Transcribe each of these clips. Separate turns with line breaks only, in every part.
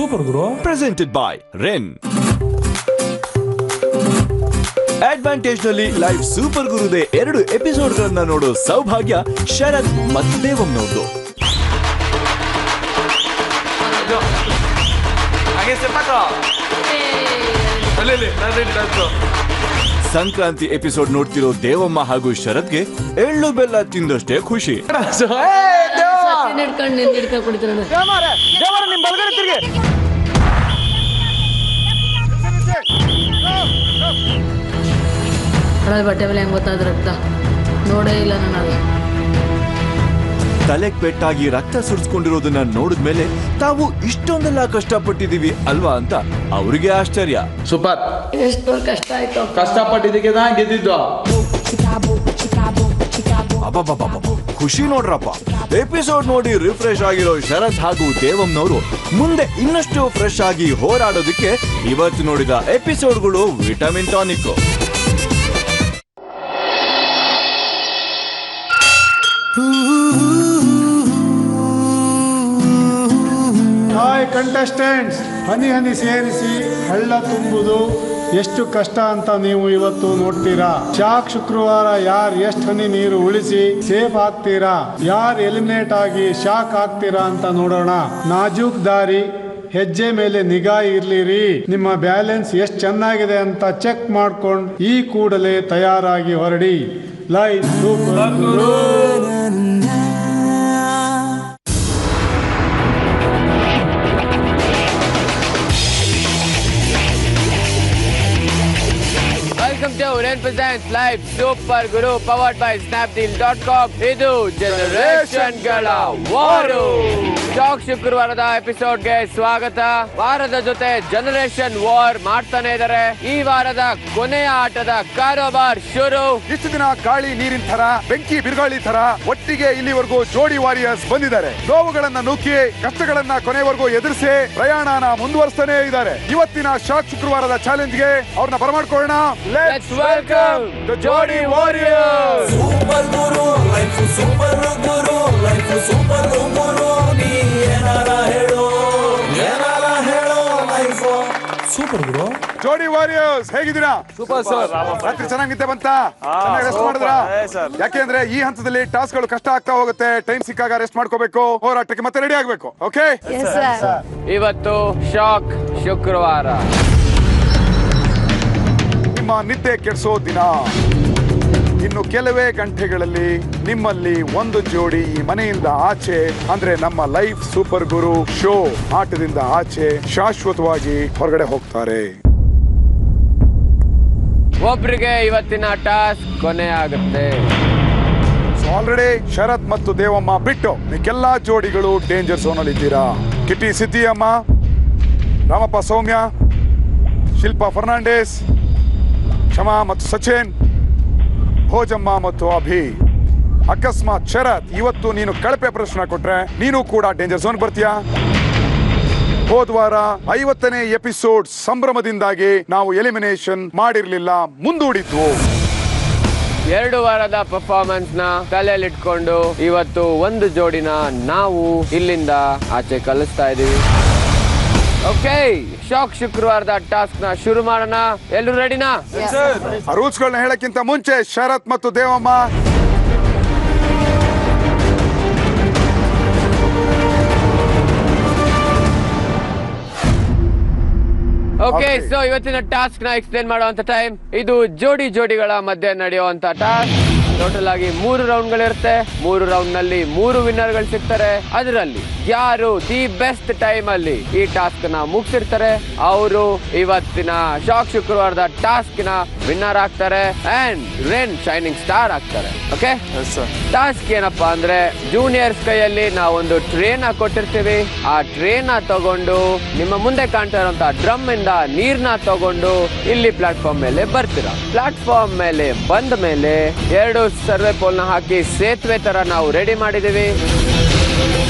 Super guru.
Presented by Rin. Advantage ನಲ್ಲಿ live super ಗುರುದೇ 2 episode ಗಳನ್ನ ನೋಡೋ ಸೌಭಾಗ್ಯ ಶರತ್ ಮತ್ತು ದೇವಮ್ನವ್ರದು. ಸಂಕ್ರಾಂತಿ ಎಪಿಸೋಡ್ ನೋಡ್ತಿರೋ ದೇವಮ್ಮ ಹಾಗೂ ಶರತ್ಗೆ ಎಳ್ಳು ಬೆಲ್ಲ ತಿಂದಷ್ಟೇ ಖುಷಿ.
ಬಟ್ಟೆ ಮೇಲೆ ಹೆಂಗ್ ಗೊತ್ತಾದ್ರೆ ರಕ್ತ ನೋಡೇ ಇಲ್ಲ ನಾನು.
ತಲೆಗ್ ಪೆಟ್ಟಾಗಿ ರಕ್ತ ಸುರಿಸ್ಕೊಂಡಿರೋದನ್ನ ನೋಡಿದ್ಮೇಲೆ ತಾವು ಇಷ್ಟೊಂದೆಲ್ಲ ಕಷ್ಟಪಟ್ಟಿದೀವಿ ಅಲ್ವಾ ಅಂತ ಅವ್ರಿಗೆ ಆಶ್ಚರ್ಯ.
ಸೂಪರ್.
ಎಷ್ಟು ಕಷ್ಟ ಆಯ್ತು.
ಕಷ್ಟಪಟ್ಟಿದ್ದಕ್ಕೆ ನಾ ಗೆದ್ದಿದ್ದು.
ಖುಷಿ ನೋಡ್ರಪ್ಪ. ಎಪಿಸೋಡ್ ನೋಡಿ ರಿಫ್ರೆಶ್ ಆಗಿರೋ ಶರತ್ ಹಾಗೂ ದೇವಮ್ನವರು ಮುಂದೆ ಇನ್ನಷ್ಟು ಫ್ರೆಶ್ ಆಗಿ ಹೋರಾಡೋದಕ್ಕೆ ಇವತ್ತು ನೋಡಿದ ಎಪಿಸೋಡ್ಗಳು ವಿಟಮಿನ್ ಟಾನಿಕ್.
ಹಾಯ್ ಕಂಟೆಸ್ಟೆಂಟ್ಸ್, ಹನಿ ಹನಿ ಸೇರಿಸಿ ಹಳ್ಳ ತುಂಬುದು ಎಷ್ಟು ಕಷ್ಟ ಅಂತ ನೀವು ಇವತ್ತು ನೋಡ್ತೀರಾ. ಶಾಕ್ ಶುಕ್ರವಾರ ಯಾರು ಎಷ್ಟು ಹನಿ ನೀರು ಉಳಿಸಿ ಸೇಫ್ ಆಗ್ತೀರಾ, ಯಾರು ಎಲಿಮಿನೇಟ್ ಆಗಿ ಶಾಕ್ ಆಗ್ತೀರಾ ಅಂತ ನೋಡೋಣ. ನಾಜೂಕ್ ದಾರಿ, ಹೆಜ್ಜೆ ಮೇಲೆ ನಿಗಾ ಇರ್ಲಿರಿ. ನಿಮ್ಮ ಬ್ಯಾಲೆನ್ಸ್ ಎಷ್ಟು ಚೆನ್ನಾಗಿದೆ ಅಂತ ಚೆಕ್ ಮಾಡ್ಕೊಂಡು ಈ ಕೂಡಲೇ ತಯಾರಾಗಿ ಹೊರಡಿ. Live super Guru.
Welcome to Ren Presents Live Super Guru powered by Snapdeal.com. ಇದು ಜನರೇಷನ್ ಗಳ ವಾರು. ಶಾಕ್ ಶುಕ್ರವಾರದ ಎಪಿಸೋಡ್ಗೆ ಸ್ವಾಗತ. ವಾರದ ಜೊತೆ ಜನರೇಷನ್ ವಾರ್ ಮಾಡ್ತಾನೆ ಇದ್ದಾರೆ. ಈ ವಾರದ ಕೊನೆಯ ಆಟದ ಕಾರೋಬಾರ್ ಶುರು.
ಇಷ್ಟು ದಿನ ಗಾಳಿ ನೀರಿನ ತರ, ಬೆಂಕಿ ಬಿರುಗಾಳಿ ತರ ಒಟ್ಟಿಗೆ ಇಲ್ಲಿವರೆಗೂ ಜೋಡಿ ವಾರಿಯರ್ಸ್ ಬಂದಿದ್ದಾರೆ. ನೋವುಗಳನ್ನ ನುಗ್ಗಿ ಕಷ್ಟಗಳನ್ನ ಕೊನೆವರೆಗೂ ಎದುರಿಸಿ ಪ್ರಯಾಣನ ಮುಂದುವರಿಸ್ತಾನೆ ಇದ್ದಾರೆ. ಇವತ್ತಿನ ಶಾಕ್ ಶುಕ್ರವಾರದ ಚಾಲೆಂಜ್ಗೆ ಅವ್ರನ್ನ ಬರಮಾಡ್ಕೊಳ್ಳೋಣ.
Let's welcome the Jodi Warriors.
Super Guru, life super Guru, life super Guru. ನೀ ಏನಾರ ಹೇಳೋ life
ಸೂಪರ್ ಗುರು.
ಜೋಡಿ ವಾರಿಯರ್ಸ್ ಹೇಗಿದ್ದೀರಾ?
Super sir.
ರಾತ್ರಿ ಚೆನ್ನಾಗಿ ನಿದ್ದೆ ಬಂತ? ಚೆನ್ನಾಗಿ ರೆಸ್ಟ್ ಮಾಡಿದ್ರ? ಯಾಕೆಂದ್ರೆ ಈ ಹಂತದಲ್ಲಿ ಟಾಸ್ಕ್ ಗಳು ಕಷ್ಟ ಆಗ್ತಾ ಹೋಗುತ್ತೆ. ಟೈಮ್ ಸಿಕ್ಕಾಗ ರೆಸ್ಟ್ ಮಾಡ್ಕೋಬೇಕು. ಹೋರಾಟಕ್ಕೆ ಮತ್ತೆ ರೆಡಿ ಆಗ್ಬೇಕು. ಓಕೆ,
ಇವತ್ತು ಶಾಕ್ ಶುಕ್ರವಾರ.
ನಿಮ್ಮ ನಿದ್ದೆ ಕೆಡಿಸೋ ದಿನ. ಇನ್ನು ಕೆಲವೇ ಗಂಟೆಗಳಲ್ಲಿ ನಿಮ್ಮಲ್ಲಿ ಒಂದು ಜೋಡಿ ಈ ಮನೆಯಿಂದ ಆಚೆ, ಅಂದ್ರೆ ನಮ್ಮ ಲೈಫ್ ಸೂಪರ್ ಗುರು ಶೋ ಆಟದಿಂದ ಆಚೆ ಶಾಶ್ವತವಾಗಿ ಹೊರಗಡೆ ಹೋಗ್ತಾರೆ.
ಒಬ್ರಿಗೆ ಇವತ್ತಿನ ಟಾಸ್ಕ್ ಕೊನೆ ಆಗುತ್ತೆ.
ಆಲ್ರೆಡಿ ಶರತ್ ಮತ್ತು ದೇವಮ್ಮ ಬಿಟ್ಟು ಮಿಕ್ಕೆಲ್ಲಾ ಜೋಡಿಗಳು ಡೇಂಜರ್ ಝೋನ್ ಅಲ್ಲಿ ಇದ್ದೀರಾ. ಕಿಟಿ ಸಿದ್ದಿಯಮ್ಮ, ರಾಮಪ್ಪ ಸೌಮ್ಯ, ಶಿಲ್ಪಾ ಫರ್ನಾಂಡಿಸ್, ಕ್ಷಮಾ ಮತ್ತು ಸಚಿನ್, ಭೋಜಮ್ಮ ಮತ್ತು ಅಭಿ. ಅಕಸ್ಮಾತ್ ಶರತ್ ಇವತ್ತು ನೀನು ಕಳಪೆ ಪ್ರದರ್ಶನ ಕೊಟ್ರೆ ನೀನು ಕೂಡ ಡೇಂಜರ್ ಝೋನ್ ಬರ್ತೀಯಾ? ಹೋದ್ವಾರ 50ನೇ ಎಪಿಸೋಡ್ ಸಂಭ್ರಮದಿಂದಾಗಿ ನಾವು ಎಲಿಮಿನೇಷನ್ ಮಾಡಿರ್ಲಿಲ್ಲ, ಮುಂದೂಡಿದ್ವು.
2 ವಾರದ ಪರ್ಫಾರ್ಮೆನ್ಸ್ ನ ತಲೆಯಲ್ಲಿಟ್ಕೊಂಡು ಇವತ್ತು ಒಂದು ಜೋಡಿನ ನಾವು ಇಲ್ಲಿಂದ ಆಚೆ ಕಳಿಸ್ತಾ ಇದೀವಿ. ಓಕೆ, ಶಾಕ್ ಶುಕ್ರವಾರದ ಟಾಸ್ಕ್ ನ ಶುರು ಮಾಡೋಣ. ಎಲ್ಲರೂ ರೆಡಿನಾ?
ರೂಲ್ಸ್ ಗಳನ್ನ ಹೇಳಕ್ಕಿಂತ ಮುಂಚೆ ಶರತ್ ಮತ್ತು ದೇವಮ್ಮ
ಓಕೆ, ಸೊ ಇವತ್ತಿನ ಟಾಸ್ಕ್ ನ ಎಕ್ಸ್ಪ್ಲೇನ್ ಮಾಡುವಂತ ಟೈಮ್. ಇದು ಜೋಡಿಗಳ ಮಧ್ಯೆ ನಡೆಯುವಂತ ಟಾಸ್ಕ್. ಟೋಟಲ್ ಆಗಿ 3 ರೌಂಡ್ ಗಳಿರುತ್ತೆ. 3 ರೌಂಡ್ ನಲ್ಲಿ 3 ವಿನ್ನರ್ ಗಳು ಸಿಗ್ತಾರೆ. ಅದರಲ್ಲಿ ಯಾರು ದಿ ಬೆಸ್ಟ್ ಟೈಮ್ ಅಲ್ಲಿ ಈ ಟಾಸ್ಕ್ ನ ಮುಗಿಸಿರ್ತಾರೆ ಅವರು ಇವತ್ತಿನ ಶಾಕ್ ಶುಕ್ರವಾರದ ಟಾಸ್ಕ್ ನ ವಿನ್ನರ್ ಆಗ್ತಾರೆ ಅಂಡ್ ರೆನ್ ಶೈನಿಂಗ್ ಸ್ಟಾರ್ ಆಗ್ತಾರೆ. ಓಕೆ, ಟಾಸ್ಕ್ ಏನಪ್ಪಾ ಅಂದ್ರೆ ಜೂನಿಯರ್ಸ್ ಕೈಯಲ್ಲಿ ನಾವೊಂದು ಟ್ರೇನ್ ಕೊಟ್ಟಿರ್ತೀವಿ. ಆ ಟ್ರೇನ್ ತಗೊಂಡು ನಿಮ್ಮ ಮುಂದೆ ಕಾಣ್ತಾ ಇರುವಂತ ಡ್ರಮ್ ಇಂದ ನೀರ್ನ ತಗೊಂಡು ಇಲ್ಲಿ ಪ್ಲಾಟ್ಫಾರ್ಮ್ ಮೇಲೆ ಬರ್ತೀರಾ. ಪ್ಲಾಟ್ಫಾರ್ಮ್ ಮೇಲೆ ಬಂದ ಮೇಲೆ 2 ಸರ್ವೆ ಪೋಲ್ ನ ಹಾಕಿ ಸೇತುವೆ ತರ ನಾವು ರೆಡಿ ಮಾಡಿದೀವಿ.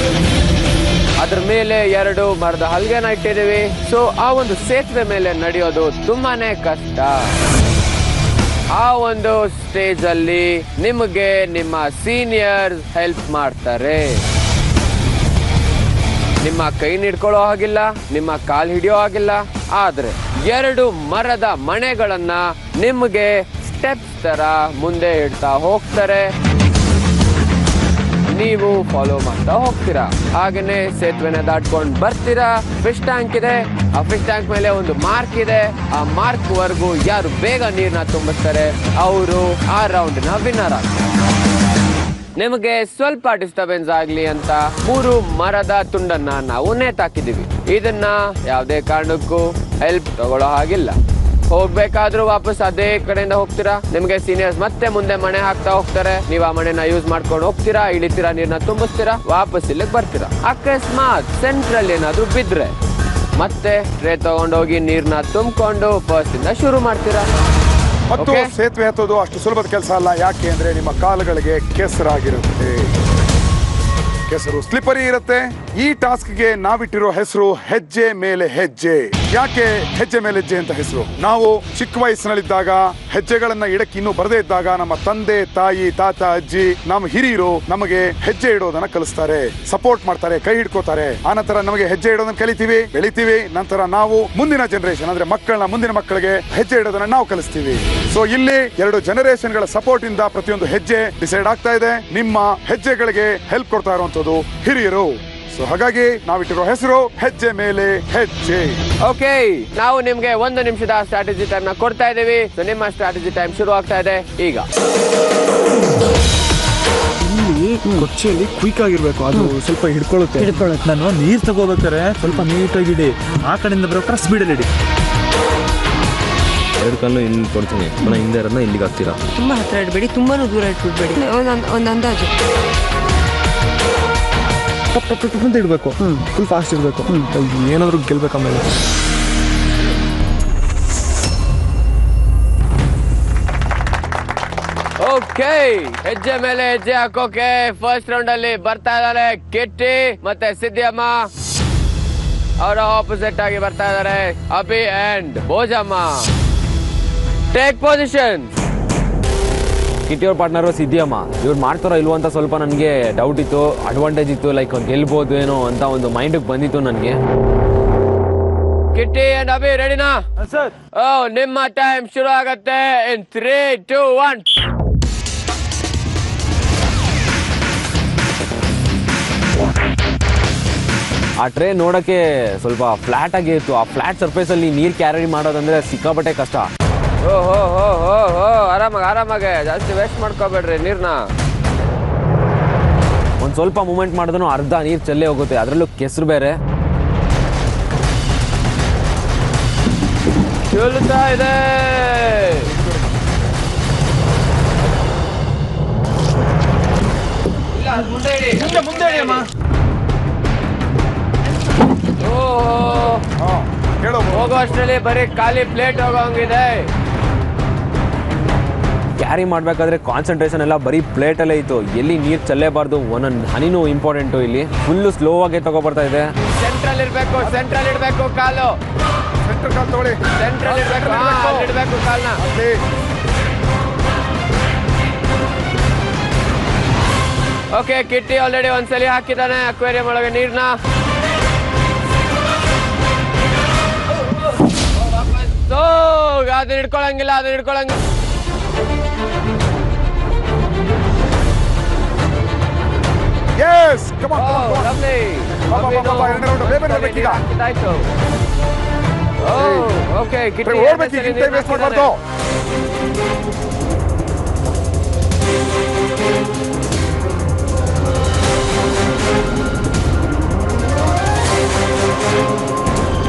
ಅದ್ರ ಮೇಲೆ 2 ಮರದ ಹಲ್ಗೆನ ಇಟ್ಟಿದೀವಿ. ಸೊ ಆ ಒಂದು ಸೇತುವೆ ಮೇಲೆ ನಡೆಯೋದು ತುಂಬಾನೇ ಕಷ್ಟ. ಆ ಒಂದು ಸ್ಟೇಜ್ ಅಲ್ಲಿ ನಿಮಗೆ ನಿಮ್ಮ ಸೀನಿಯರ್ ಹೆಲ್ಪ್ ಮಾಡ್ತಾರೆ. ನಿಮ್ಮ ಕೈ ಹಿಡ್ಕೊಳ್ಳೋ ಹಾಗಿಲ್ಲ, ನಿಮ್ಮ ಕಾಲ್ ಹಿಡಿಯೋ ಹಾಗಿಲ್ಲ. ಆದ್ರೆ 2 ಮರದ ಮಣೆಗಳನ್ನ ನಿಮ್ಗೆ ಸ್ಟೆಪ್ಸ್ ತರ ಮುಂದೆ ಇಡ್ತಾ ಹೋಗ್ತಾರೆ. ನೀವು ಫಾಲೋ ಮಾಡ್ತಾ ಹೋಗ್ತೀರಾ. ಹಾಗೇನೆ ಸೇತುವೆನ ದಾಟ್ಕೊಂಡು ಬರ್ತೀರಾ. ಫಿಶ್ ಟ್ಯಾಂಕ್ ಇದೆ. ಆ ಫಿಶ್ ಟ್ಯಾಂಕ್ ಮೇಲೆ ಒಂದು ಮಾರ್ಕ್ ಇದೆ. ಆ ಮಾರ್ಕ್ ವರೆಗೂ ಯಾರು ಬೇಗ ನೀರ್ನ ತುಂಬಿಸ್ತಾರೆ ಅವರು ಆ ರೌಂಡ್ ನ ವಿನ್ನರ್ ಆಗ್ತಾರೆ. ನಿಮಗೆ ಸ್ವಲ್ಪ ಡಿಸ್ಟರ್ಬೆನ್ಸ್ ಆಗ್ಲಿ ಅಂತ 3 ಮರದ ತುಂಡನ್ನ ನಾವು ನೇತಾಕಿದೀವಿ. ಇದನ್ನ ಯಾವುದೇ ಕಾರಣಕ್ಕೂ ಹೆಲ್ಪ್ ತಗೊಳ್ಳೋ ಹಾಗಿಲ್ಲ. ಹೋಗ್ಬೇಕಾದ್ರೂ ವಾಪಸ್ ಅದೇ ಕಡೆಯಿಂದ ಹೋಗ್ತೀರಾ. ನಿಮ್ಗೆ ಸೀನಿಯರ್ಸ್ ಮತ್ತೆ ಮುಂದೆ ಮಣೆ ಹಾಕ್ತಾ ಹೋಗ್ತಾರೆ. ನೀವು ಆ ಮಣೆನ ಯೂಸ್ ಮಾಡ್ಕೊಂಡು ಹೋಗ್ತೀರಾ, ಇಳಿತೀರಾ, ನೀರ್ನ ತುಂಬಿಸ್ತೀರಾ, ವಾಪಸ್ ಇಲ್ಲಿಗೆ ಬರ್ತೀರಾ. ಅಕಸ್ಮಾತ್ ಸೆಂಟ್ರಲ್ ಏನಾದ್ರು ಬಿದ್ರೆ ಮತ್ತೆ ಟ್ರೇ ತಗೊಂಡೋಗಿ ನೀರ್ನ ತುಂಬಿಕೊಂಡು ಫಸ್ಟ್ ಇಂದ ಶುರು ಮಾಡ್ತೀರಾ.
ಮತ್ತು ಸೇತುವೆ ಹತ್ತೋದು ಅಷ್ಟು ಸುಲಭದ ಕೆಲಸ ಅಲ್ಲ. ಯಾಕೆ ಅಂದ್ರೆ ನಿಮ್ಮ ಕಾಲುಗಳಿಗೆ ಕೆಸರಾಗಿರುತ್ತೆ. ಕೆಸರು ಸ್ಲಿಪರಿ ಇರುತ್ತೆ. ಈ ಟಾಸ್ಕ್ಗೆ ನಾವಿಟ್ಟಿರೋ ಹೆಸರು ಹೆಜ್ಜೆ ಮೇಲೆ ಹೆಜ್ಜೆ. ಯಾಕೆ ಹೆಜ್ಜೆ ಮೇಲೆ ಹೆಜ್ಜೆ ಅಂತ ಹೆಸರು? ನಾವು ಚಿಕ್ಕ ವಯಸ್ಸಿನಲ್ಲಿದ್ದಾಗ ಹೆಜ್ಜೆಗಳನ್ನ ಇಡಕ್ಕೆ ಇನ್ನೂ ಬರದೇ ಇದ್ದಾಗ ನಮ್ಮ ತಂದೆ, ತಾಯಿ, ತಾತ, ಅಜ್ಜಿ, ನಮ್ಮ ಹಿರಿಯರು ನಮಗೆ ಹೆಜ್ಜೆ ಇಡೋದನ್ನ ಕಲಿಸ್ತಾರೆ, ಸಪೋರ್ಟ್ ಮಾಡ್ತಾರೆ, ಕೈ ಹಿಡ್ಕೋತಾರೆ. ಆನಂತರ ನಮಗೆ ಹೆಜ್ಜೆ ಇಡೋದನ್ನ ಕಲಿತೀವಿ, ಬೆಳಿತೀವಿ. ನಂತರ ನಾವು ಮುಂದಿನ ಜನರೇಷನ್ ಅಂದ್ರೆ ಮುಂದಿನ ಮಕ್ಕಳಿಗೆ ಹೆಜ್ಜೆ ಇಡೋದನ್ನ ನಾವು ಕಲಿಸ್ತೀವಿ. ಸೊ ಇಲ್ಲಿ 2 ಜನರೇಷನ್ಗಳ ಸಪೋರ್ಟ್ ಇಂದ ಪ್ರತಿಯೊಂದು ಹೆಜ್ಜೆ ಡಿಸೈಡ್ ಆಗ್ತಾ ಇದೆ. ನಿಮ್ಮ ಹೆಜ್ಜೆಗಳಿಗೆ ಹೆಲ್ಪ್ ಕೊಡ್ತಾ ಇರುವಂತದ್ದು ಹಿರಿಯರು. ಸೊ ಹಾಗಾಗಿ ನಾವಿಟ್ಟಿರೋ ಹೆಸರು ಹೆಜ್ಜೆ ಮೇಲೆ ಹೆಜ್ಜೆ.
ಓಕೆ, ನಾವು ನಿಮ್ಗೆ 1 ನಿಮಿಷದ ಸ್ಟ್ರಾಟಜಿ ಟೈಮ್ ನ ಕೊಡ್ತಾ ಇದೀವಿ. ಸೊ ನಿಮ್ಮ ಸ್ಟ್ರಾಟಜಿ ಟೈಮ್ ಶುರು ಆಗ್ತಾ ಇದೆ ಈಗ.
ಇಲ್ಲಿ ಕೊಚ್ಚೆಯಲ್ಲಿ ಕ್ವಿಕ್ ಆಗಿರ್ಬೇಕು, ಅದು ಸ್ವಲ್ಪ ಹಿಡ್ಕೊಳ್ಳುತ್ತೆ. ನಾನು ನೀರು ತಗೋಬೇಕಾರೆ ಸ್ವಲ್ಪ ನೀಟಾಗಿ ಇಡಿ, ಆ ಕಡೆಯಿಂದ ಬರೋಕ್ರೆ ಸ್ಪೀಡಲ್ಲಿ ಇಡಿ.
2 ಕಾಲು ಇಲ್ಲಿ ಕೊಡ್ತೀನಿ, ಪುನಃ ಹಿಂದೆ ಇರೋದನ್ನ ಇಲ್ಲಿಗೆ ಹಾಕ್ತೀರಾ.
ತುಂಬ ಹತ್ರ ಇಡಬೇಡಿ, ತುಂಬಾನು ದೂರ ಇಟ್ಬಿಡ್ಬೇಡಿ. ಒಂದು ಅಂದಾಜು
ಅಂತ ಇಡಬೇಕು, ಫುಲ್ ಫಾಸ್ಟ್ ಇರಬೇಕು. ಏನಾದರೂ ಗೆಲ್ಬೇಕು ಆಮೇಲೆ.
ಓಕೆ, ಹೆಜ್ಜೆ ಮೇಲೆ ಹೆಜ್ಜೆ ಹಾಕೋಕೆ ಫಸ್ಟ್ ರೌಂಡ್ ಅಲ್ಲಿ ಬರ್ತಾ ಇದ್ದಾರೆ ಕಿಟ್ಟಿ ಮತ್ತೆ ಸಿದ್ದಿಯಮ್ಮ. ಅವರ ಆಪೋಸಿಟ್ ಆಗಿ ಬರ್ತಾ ಇದ್ದಾರೆ Abhi and Bhojamma. Take position.
ಕಿಟ್ಟಿಯವ್ರ ಪಾರ್ಟ್ನರು ಸಿದ್ದಿಯಮ್ಮ. ಇವ್ರು ಮಾಡ್ತಾರೋ ಇಲ್ವೋ ಅಂತ ಸ್ವಲ್ಪ ನನಗೆ ಡೌಟ್ ಇತ್ತು, ಅಡ್ವಾಂಟೇಜ್ ಇತ್ತು, ಲೈಕ್ ಗೆಲ್ಬೋದು ಏನೋ ಅಂತ ಒಂದು ಮೈಂಡಿಗೆ ಬಂದಿತ್ತು ನನಗೆ.
ಕಿಟ್ಟಿ ಅಂಡ್ ಅಭಿ ರೆಡಿನಾ?
ಸರ್.
ನಿಮ್ಮ ಟೈಮ್ ಶುರು ಆಗತ್ತೆ ಇನ್ 3, 2, 1.
ಆ ಟ್ರೇ ನೋಡೋಕ್ಕೆ ಸ್ವಲ್ಪ ಫ್ಲಾಟ್ ಆಗಿ ಇತ್ತು. ಆ ಫ್ಲಾಟ್ ಸರ್ಫೇಸ್ ಅಲ್ಲಿ ನೀರು ಕ್ಯಾರಿ ಮಾಡೋದಂದ್ರೆ ಸಿಕ್ಕಾಪಟ್ಟೆ ಕಷ್ಟ.
ಆರಾಮಾಗೆ ಜಾಸ್ತಿ ವೇಸ್ಟ್ ಮಾಡ್ಕೋಬೇಡ್ರಿ ನೀರ್ನ.
ಒಂದು ಸ್ವಲ್ಪ ಮೂಮೆಂಟ್ ಮಾಡಿದ್ರು ಅರ್ಧ ನೀರು ಚೆಲ್ಲೇ ಹೋಗುತ್ತೆ, ಅದರಲ್ಲೂ ಕೆಸರು ಬೇರೆ.
ಚಲುತ್ತಾ ಇದೆ.
ಮುಂದೆ ಅಮ್ಮ.
ಹೋಗೋ ಅಷ್ಟರಲ್ಲಿ ಬರೀ ಖಾಲಿ ಪ್ಲೇಟ್ ಹೋಗೋಂಗಿದೆ.
ಕ್ಯಾರಿ ಮಾಡಬೇಕಾದ್ರೆ ಕಾನ್ಸಂಟ್ರೇಷನ್ ಎಲ್ಲ ಬರೀ ಪ್ಲೇಟಲ್ಲೇ ಇತ್ತು, ಎಲ್ಲಿ ನೀರು ಚೆಲ್ಲೇಬಾರ್ದು, ಒಂದೊಂದು ಹನಿನೂ ಇಂಪಾರ್ಟೆಂಟು. ಇಲ್ಲಿ ಫುಲ್ಲು ಸ್ಲೋ ಆಗಿ ತಗೊಬರ್ತಾ ಇದೆ.
ಸೆಂಟ್ರಲ್ ಇಡಬೇಕು ಕಾಲು.
ಸೆಂಟ್ರಲ್ ಕಾಲ್ ತಗೊಳ್ಳಿ.
ಸೆಂಟ್ರಲ್ ಇಡಬೇಕು ಕಾಲ್ನ. ಓಕೆ, ಕಿಟ್ಟಿ ಆಲ್ರೆಡಿ ಒಂದ್ಸಲಿ ಹಾಕಿದಾನೆ ಅಕ್ವೇರಿಯಂ ಒಳಗೆ ನೀರ್ನ. ಅದನ್ನ ಹಿಡ್ಕೊಳಂಗಿಲ್ಲ.
Yes, come on.
Lovely. ಆಯ್ತು. ಓಕೆ, ಕಿಟ್ಟಿ
ವೇಸ್ಟ್ ಮಾಡಬಾರ್ದು.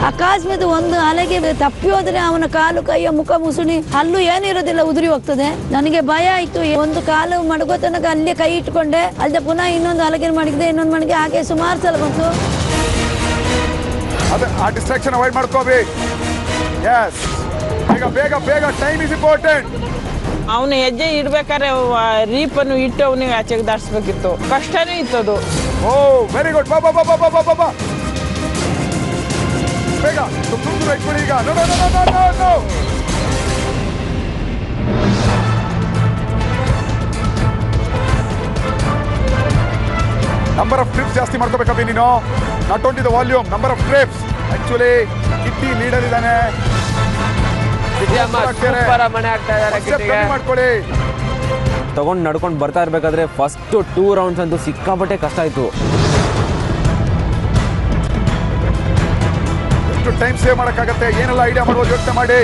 ಅಕಸ್ಮಾತ್ ಒಂದು ಅಲೆಗೆ ತಪ್ಪಿ ಹೋದ್ರೆ ಅವನ ಕಾಲು, ಕೈಯ, ಮುಖ, ಮುಸುಳಿ ಅಲ್ಲೂ ಏನಿರೋದಿಲ್ಲ, ಉದುರಿ ಹೋಗ್ತದೆ. ನನಗೆ ಭಯ ಆಯ್ತು. ಒಂದು ಕಾಲು ಮಡಗೋ ತನಕ ಅಲ್ಲೇ ಕೈ ಇಟ್ಕೊಂಡೆ. ಅಲ್ಲದೆ ಪುನಃ ಇನ್ನೊಂದು ಅಲೆಗೆ ಮಡಗಿದೆ, ಇನ್ನೊಂದು ಮಡಗೆ, ಹಾಗೆ ಸುಮಾರು ಸಲ ಬಂತು.
ಆ ಡಿಸ್ಟ್ರಾಕ್ಷನ್ ಅವಾಯ್ಡ್ ಮಾಡ್ಕೋಬೇಕು. ಎಸ್, ಬೇಗ ಟೈಮ್ ಇಸ್ ಇಂಪಾರ್ಟೆಂಟ್.
ಅವನು ಹೆಜ್ಜೆ ಇಡ್ಬೇಕಾದ್ರೆ ರೀಪನ್ನು ಇಟ್ಟು ಅವನಿಗೆ ಆಚೆಗೆ ದಾಟಿಸ್ಬೇಕಿತ್ತು. ಕಷ್ಟನೇ ಇತ್ತದು.
ಓ ವೆರಿ ಗುಡ್. ಬಾ ಬೇಗ ತುಂಬ ಇಟ್ಬಿಡಿ ಈಗ. ನೋ. ನಂಬರ್ ಆಫ್ ಟ್ರಿಪ್ಸ್ ಜಾಸ್ತಿ ಮಾಡ್ಕೋಬೇಕಬ್ಬಿ ನೀನು. Not only the volume, number of trips. Actually Kitty leader ಇದ್ದಾನೆ. ಮಾಡ್ಕೊಳ್ಳಿ.
ತಗೊಂಡು ನಡ್ಕೊಂಡು ಬರ್ತಾ ಇರ್ಬೇಕಾದ್ರೆ ಫಸ್ಟ್ 2 ರೌಂಡ್ಸ್ ಅಂತೂ ಸಿಕ್ಕಾಪಟ್ಟೆ ಕಷ್ಟ ಆಯ್ತು.
ಎಷ್ಟು ಟೈಮ್ ಸೇವ್ ಮಾಡಕ್ಕಾಗತ್ತೆ, ಏನೆಲ್ಲ ಐಡಿಯಾ ಮಾಡ್ಬೋದು ಯೋಚನೆ ಮಾಡಿ.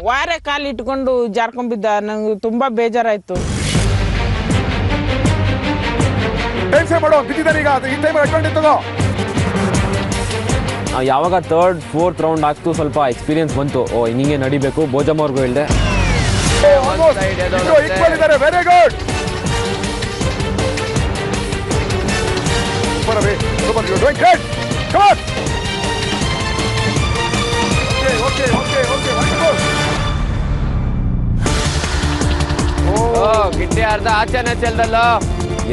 ವಾರೆ ಕಾಲು ಇಟ್ಕೊಂಡು ಜಾರ್ಕೊಂಡ್ಬಿದ್ದ. ನಂಗೆ ತುಂಬಾ ಬೇಜಾರಾಯ್ತು.
ಟೈಮ್ ಸೇವ್ ಮಾಡೋ, ಬಿದ್ದಿದ್ದಾನೆ ಈಗ. ಈ ಟೈಮ್ ಅಡ್ವಾಂಟೇಜ್ ತಗೋ.
ಯಾವಾಗ 3rd 4th ರೌಂಡ್ ಆಗ್ತು ಸ್ವಲ್ಪ ಎಕ್ಸ್ಪೀರಿಯನ್ಸ್ ಬಂತು. ಓ ಹಿಂಗೆ ನಡಿಬೇಕು. ಭೋಜಮ್ಮ ಅವ್ರಿಗೂ ಹೇಳಿದೆ.
Very good.
ಗಿಟ್ಟಿ ಅರ್ಧ ಆಚೆನೆ ಚೆಲ್ದಲ್ಲ.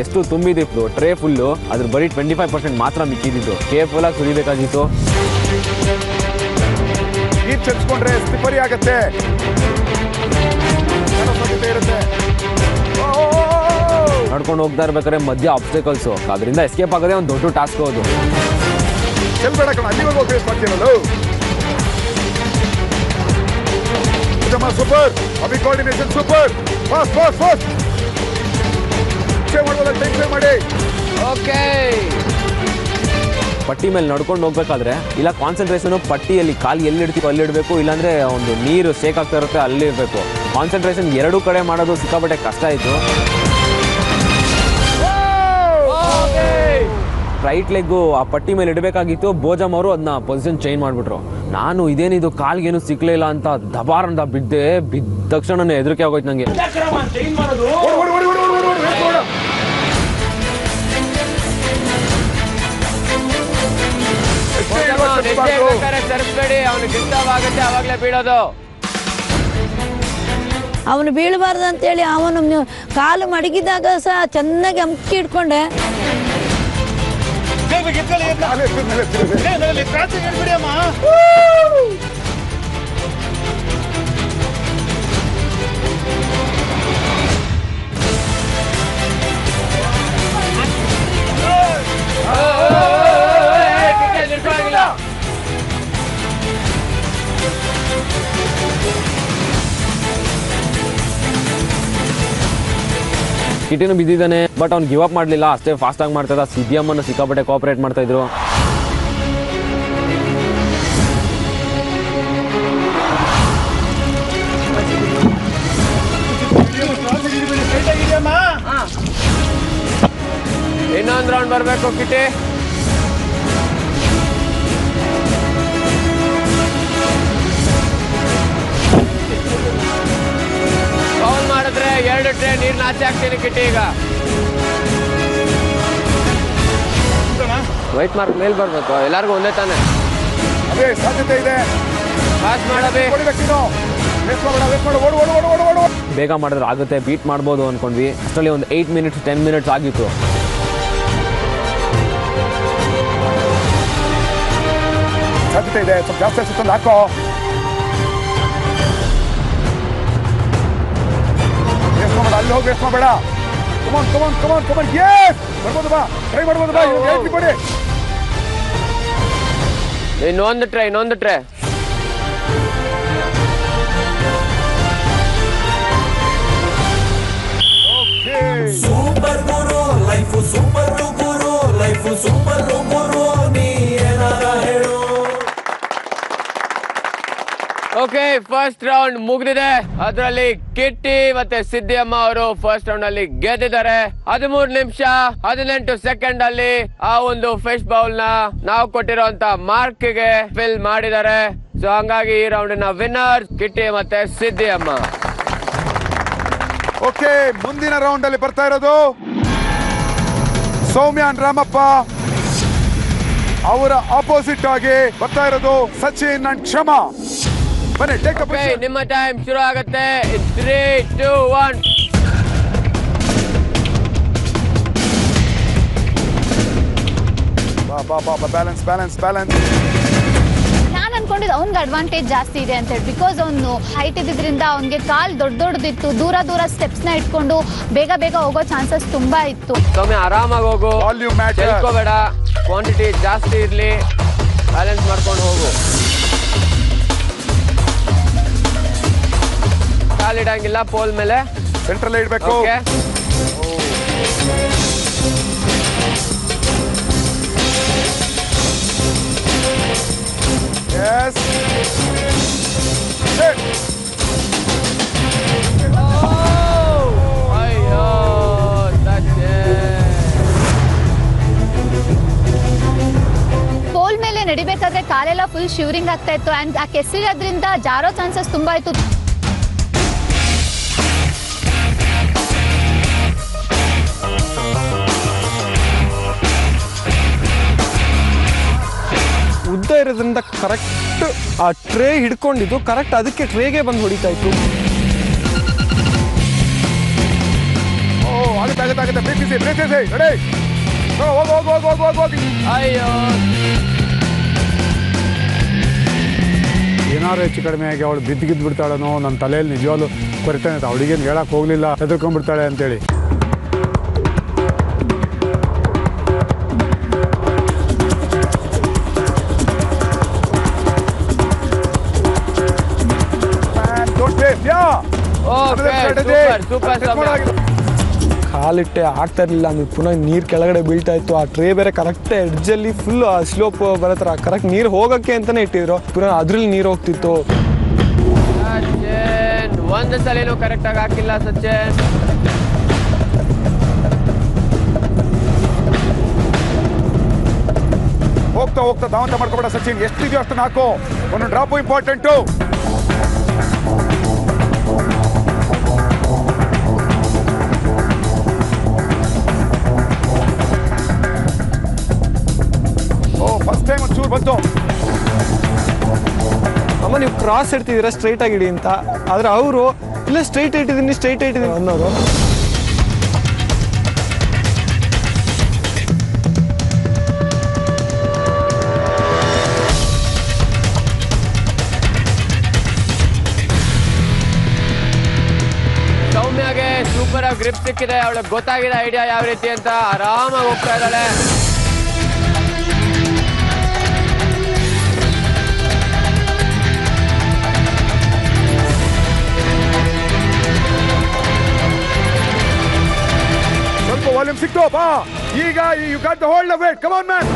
ಎಷ್ಟು ತುಂಬಿದಿತ್ತು ಟ್ರೇ ಫುಲ್ಲು, ಅದ್ರ ಬರೀ 25% ಮಾತ್ರ ಮಿಕ್ಕಿದ್ದು. ಕೇರ್ಫುಲ್ ಆಗಿ ಸುರಿಬೇಕಾಗಿತ್ತು.
ನೀರು ಚಲ್ಸ್ಕೊಂಡ್ರೆ ಸ್ಲಿಪ್ಪರಿ ಆಗತ್ತೆ.
ನಡ್ಕೊಂಡು ಹೋಗ್ತಾ ಇರ್ಬೇಕಾದ್ರೆ ಮಧ್ಯ ಆಬ್ಸ್ಟಕಲ್ಸು, ಅದರಿಂದ ಎಸ್ಕೇಪ್ ಆಗೋದೇ ಒಂದು ದೊಡ್ಡ ಟಾಸ್ಕ್. ಅದು
ಚೆಲ್ಬೇಡ ಕಣ, ಅಲ್ಲಿವರೆಗೂ ಫೇಸ್ ಮಾಡ್ತಿರೋದು. Super, Abhi coordination super. Fast fast fast save ಮಾಡೋಲ್ಲ, ಟೈಮ್ ಸೇವ್ ಮಾಡಿ.
ಓಕೆ,
ಪಟ್ಟಿ ಮೇಲೆ ನಡ್ಕೊಂಡು ಹೋಗ್ಬೇಕಾದ್ರೆ ಇಲ್ಲ ಕಾನ್ಸಂಟ್ರೇಷನ್ ಪಟ್ಟಿಯಲ್ಲಿ ಕಾಲು ಎಲ್ಲಿ ಇಡ್ತೀವೋ ಅಲ್ಲಿ ಇಡಬೇಕು, ಇಲ್ಲಾಂದ್ರೆ ಒಂದು ನೀರು ಶೇಕ್ ಆಗ್ತಾ ಇರುತ್ತೆ ಅಲ್ಲಿ ಇರಬೇಕು. ಕಾನ್ಸಂಟ್ರೇಷನ್ ಎರಡೂ ಕಡೆ ಮಾಡೋದು ಸಿಕ್ಕಾಪಟ್ಟೆ ಕಷ್ಟ ಆಯಿತು. ರೈಟ್ ಲೆಗ್ಗು ಆ ಪಟ್ಟಿ ಮೇಲೆ ಇಡಬೇಕಾಗಿತ್ತು. ಭೋಜಮ್ ಅವರು ಅದನ್ನ ಪೊಸಿಷನ್ ಚೇಂಜ್ ಮಾಡಿಬಿಟ್ರು. ನಾನು ಇದೇನಿದು ಕಾಲ್ಗೇನು ಸಿಕ್ಲಿಲ್ಲ ಅಂತ ದಬಾರ್ ಅಂತ ಬಿದ್ದೆ. ಬಿದ್ದ ತಕ್ಷಣ ಹೆದರಿಕೆ ಆಗೋಯ್ತು ನನಗೆ.
ಅವಾಗ್ಲೇ ಬೀಳೋದು.
ಅವನು ಬೀಳಬಾರ್ದು ಅಂತೇಳಿ ಅವನು ಕಾಲು ಮಡಗಿದಾಗ ಸಹ ಚೆನ್ನಾಗಿ ಅಮ್ಕಿ ಇಟ್ಕೊಂಡೆ.
ಕಿಟಿನೂ ಬಿದ್ದಿದ್ದಾನೆ, ಬಟ್ ಅವ್ನು ಗಿವ್ ಅಪ್ ಮಾಡಲಿಲ್ಲ. ಅಷ್ಟೇ ಫಾಸ್ಟಾಗಿ ಮಾಡ್ತಾ ಇದ್ದ. ಸಿದ್ದಿಯಮ್ಮನ ಸಿಕ್ಕಾಪಟ್ಟೆ ಕೋಆಪರೇಟ್ ಮಾಡ್ತಾ ಇದ್ರು.
ಇನ್ನೊಂದು ರೌಂಡ್ ಬರಬೇಕು ಕಿಟಿ. ಫೌಲ್ ಮಾಡಿದ್ರೆ 2 ಟ್ರೇ ನೀರ್ನ ಆಚೆ ಹಾಕ್ತೀನಿ ಕಿಟಿ. ಈಗ ವೈಟ್ ಮಾರ್ಕ್ ಮೇಲ್ ಬರ್ಬೇಕು, ಎಲ್ಲಾರ್ಗು ಒಂದೇ ತಾನೆ.
ಅದೇ ಸಾಧ್ಯತೆ ಇದೆ.
ಪಾಸ್ ಮಾಡಬೇಕು.
ಬೇಗ ಮಾಡಿದ್ರೆ ಆಗುತ್ತೆ, ಬೀಟ್ ಮಾಡ್ಬೋದು ಅನ್ಕೊಂಡ್ವಿ. ಅಷ್ಟರಲ್ಲಿ ಒಂದು 8 ಮಿನಿಟ್ಸ್ 10 ಮಿನಿಟ್ಸ್ ಆಗಿತ್ತು.
ಸಾಧ್ಯತೆ ಇದೆ, ಸ್ವಲ್ಪ ಜಾಸ್ತಿ ಸುತ್ತಂದು ಹಾಕೋ. ಅಲ್ಲಿ ಹೋಗಿ ವೇಸ್ಟ್ ಮಾಡಬೇಡ. ಕಮಾನ್ ಕಮಾನ್ ಕಮಾನ್ ಕಮಾನ್. ಯೆಸ್, ಬರ್ಬೋದು ಬಾ, ಟ್ರೈ ಮಾಡ್ಬೋದು ಬಾ. ಹೇಳ್ತಿ ಬಿಡಿ.
ಇನ್ನೊಂದು ಟ್ರೈ.
ಸೂಪರ್ ಗುರು ಲೈಫ್, ಸೂಪರ್ ಗುರು ಲೈಫ್, ಸೂಪರ್ ಗುರು ನೀ ಏನಾರ ಹೇಳು.
ಓಕೆ, ಫಸ್ಟ್ ರೌಂಡ್ ಮುಗಿದಿದೆ. ಅದರಲ್ಲಿ ಕಿಟ್ಟಿ ಮತ್ತೆ ಸಿದ್ದಿಯಮ್ಮ ಅವರು ಫಸ್ಟ್ ರೌಂಡ್ ಅಲ್ಲಿ ಗೆದ್ದಿದ್ದಾರೆ. 13 ನಿಮಿಷ 18 ಸೆಕೆಂಡ್ ಅಲ್ಲಿ ಆ ಒಂದು ಫಿಶ್ ಬೌಲ್ ನ ನಾವು ಕೊಟ್ಟಿರುವಂತ ಮಾರ್ಕ್ ಗೆ ಫಿಲ್ ಮಾಡಿದ್ದಾರೆ. ಸೊ ಹಂಗಾಗಿ ಈ ರೌಂಡಿನ ವಿನ್ನರ್ ಕಿಟ್ಟಿ ಮತ್ತೆ ಸಿದ್ದಿಯಮ್ಮ.
ಓಕೆ, ಮುಂದಿನ ರೌಂಡ್ ಅಲ್ಲಿ ಬರ್ತಾ ಇರೋದು ಸೌಮ್ಯ ಅಂಡ್ ರಾಮಪ್ಪ. ಅವರ ಆಪೋಸಿಟ್ ಆಗಿ ಬರ್ತಾ ಇರೋದು ಸಚಿನ್ ಅಂಡ್ ಕ್ಷಮಾ. ಬನ್ನಿ, ಟೇಕ್ ಅಪ್.
ನಿಮ್ಮ ಟೈಮ್ ಶುರು ಆಗುತ್ತೆ. 3, 2, 1.
Balance balance balance.
ನಾನು ಅನ್ಕೊಂಡಿದ್ದು ಅವ್ನಿಗೆ ಅಡ್ವಾಂಟೇಜ್ ಜಾಸ್ತಿ ಇದೆ ಅಂತ ಹೇಳಿ. ಬಿಕಾಸ್ ಅವನು ಹೈಟ್ ಇದ್ದಿದ್ರಿಂದ ಅವ್ನಿಗೆ ಕಾಲ್ ದೊಡ್ಡದಿತ್ತು, ದೂರ ಸ್ಟೆಪ್ಸ್ನ ಇಟ್ಕೊಂಡು ಬೇಗ ಹೋಗೋ ಚಾನ್ಸಸ್ ತುಂಬಾ ಇತ್ತು.
ಸೌಮ್ಯ ಆರಾಮಾಗಿ ಹೋಗು, ಬೇಡ, ಕ್ವಾಂಟಿಟಿ ಜಾಸ್ತಿ ಇರ್ಲಿ, ಬ್ಯಾಲೆನ್ಸ್ ಮಾಡ್ಕೊಂಡು ಹೋಗು. ಕಾಲಿಡಂಗಿಲ್ಲ ಪೋಲ್ ಮೇಲೆ,
ಸೆಂಟ್ರಲ್ ಇಡಬೇಕು. Yes. Sit.
ಅಯ್ಯೋ
ಪೋಲ್ ಮೇಲೆ ನಡಿಬೇಕಾದ್ರೆ ಕಾಲೆಲ್ಲ ಫುಲ್ ಶಿವರಿಂಗ್ ಆಗ್ತಾ ಇತ್ತು. ಅಂಡ್ ಆ ಕೆಸರಿರೋದ್ರಿಂದ ಜಾರೋ ಚಾನ್ಸಸ್ ತುಂಬಾ ಇತ್ತು.
ಉದ್ದ ಇರೋದ್ರಿಂದ ಕರೆಕ್ಟ್ ಆ ಟ್ರೇ ಹಿಡ್ಕೊಂಡಿದ್ದು ಕರೆಕ್ಟ್ ಅದಕ್ಕೆ ಟ್ರೇಗೆ ಬಂದು ಹೊಡಿತಾ ಇತ್ತು.
ಅಯ್ಯೋ
ಏನಾರು ಹೆಚ್ಚು ಕಡಿಮೆ ಆಗಿ ಅವಳು ಬಿದ್ದು ಬಿಡ್ತಾಳನೋ, ನನ್ನ ತಲೆಯಲ್ಲಿ ನಿಜವಾಗ್ಲೂ ಕೊರಿತಾನೆ ಅಂತ ಅವಳಿಗೇನು ಹೇಳಕ್ ಹೋಗ್ಲಿಲ್ಲ, ಹೆದರ್ಕೊಂಡ್ಬಿಡ್ತಾಳೆ ಅಂತೇಳಿ.
ಕಾಲಿಟ್ಟೆ ಆಗ್ತಾ ಇರಲಿಲ್ಲ ಅಂದ್ರೆ ಪುನಃ ನೀರು ಕೆಳಗಡೆ ಬೀಳ್ತಾ ಇತ್ತು. ಆ ಟ್ರೇ ಬೇರೆ ಕರೆಕ್ಟ್ ಎಡ್ಜಲ್ಲಿ ಫುಲ್ ಸ್ಲೋಪ್ ಬರತ್ತರ ಕರೆಕ್ಟ್ ನೀರು ಹೋಗಕ್ಕೆ ಅಂತಾನೆ ಇಟ್ಟಿದ್ರು, ಪುನಃ ಅದ್ರಲ್ಲಿ ನೀರು ಹೋಗ್ತಿತ್ತು.
ಒಂದು ಸಲ ಕರೆಕ್ಟ್ ಆಗಿ ಹಾಕಿಲ್ಲ ಸಚಿನ್.
ಹೋಗ್ತಾ ದಾವಂತ ಮಾಡ್ಕೊಬೇಡ ಸಚಿನ್, ಎಷ್ಟಿದೆಯೋ ಅಷ್ಟು ಹಾಕು, ಒಂದು ಡ್ರಾಪು ಇಂಪಾರ್ಟೆಂಟು. ಫಸ್ಟ್ ಟೈಮ್ ಒಂಚೂರು ಬಂತು.
ಅಮ್ಮ ನೀವು ಕ್ರಾಸ್ ಇಡ್ತಿದ್ದೀರಾ ಸ್ಟ್ರೈಟ್ ಆಗಿಡಿ ಅಂತ, ಆದ್ರೆ ಅವರು ಇಲ್ಲ ಸ್ಟ್ರೈಟ್ ಇಟ್ಟಿದ್ದೀನಿ ಅನ್ನೋರು.
ಸೌಮ್ಯಗೆ ಸೂಪರ್ ಆಗಿ ಗ್ರಿಪ್ ಸಿಕ್ಕಿದೆ, ಅವಳಿಗೆ ಗೊತ್ತಾಗಿದೆ ಐಡಿಯಾ ಯಾವ ರೀತಿ ಅಂತ, ಆರಾಮಾಗಿ ಹೋಗ್ತಾ ಇದ್ದಾಳೆ.
ಸ್ವಲ್ಪ ವಾಲ್ಯೂಮ್ ಸಿಕ್ತು ಬಾ. ಈಗ you got the hold the weight, come on man.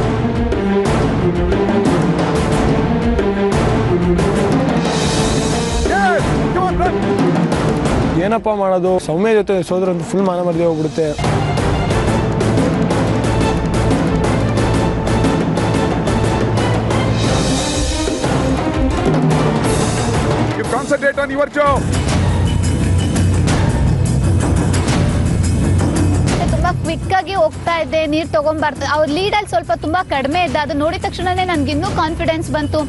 ಏನಪ್ಪ ಮಾಡೋದು, ಸೌಮ್ಯ ಜೊತೆ ಸೋದ್ರಂತೂ ಫುಲ್ ಮಾನ ಮರ್ದಿ ಹೋಗ್ಬಿಡುತ್ತೆ.
You concentrate on your job.
ತುಂಬಾ ಕ್ವಿಕ್ ಆಗಿ ಹೋಗ್ತಾ ಇದ್ದೆ, ನೀರ್ ತಗೊಂಡ್ಬಾರ್ದು. ಅವ್ರ ಲೀಡಲ್ಲಿ ಸ್ವಲ್ಪ ತುಂಬಾ ಕಡಿಮೆ ಇದ್ದ, ಅದು ನೋಡಿದ ತಕ್ಷಣನೇ ನನ್ಗೆ ಇನ್ನೂ ಕಾನ್ಫಿಡೆನ್ಸ್ ಬಂತು.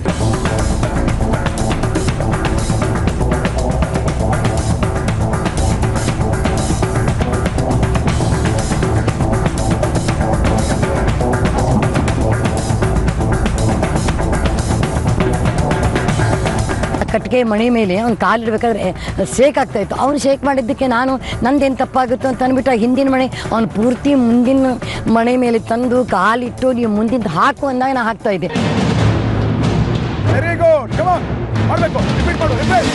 ಕಟ್ಟಿಗೆ ಮಣಿ ಮೇಲೆ ಅವ್ನು ಕಾಲಿಡ್ಬೇಕಾದ್ರೆ ಶೇಕ್ ಆಗ್ತಾ ಇತ್ತು. ಅವ್ನು ಶೇಕ್ ಮಾಡಿದ್ದಕ್ಕೆ ನಾನು ನಂದೇನು ತಪ್ಪಾಗುತ್ತೋ ಅಂತ ಅಂದ್ಬಿಟ್ಟು ಹಿಂದಿನ ಮಣೆ ಅವ್ನು ಪೂರ್ತಿ ಮುಂದಿನ ಮಣೆ ಮೇಲೆ ತಂದು ಕಾಲಿಟ್ಟು ನೀವು ಮುಂದಿನ ಹಾಕು ಅಂದಾಗ ನಾನು ಹಾಕ್ತಾ ಇದ್ದೆ.
ವೆರಿ ಗುಡ್, ಕಮ್ ಆನ್ ಮಾಡಬೇಕು, ರಿಪೀಟ್ ಮಾಡು, ರಿಪೀಟ್.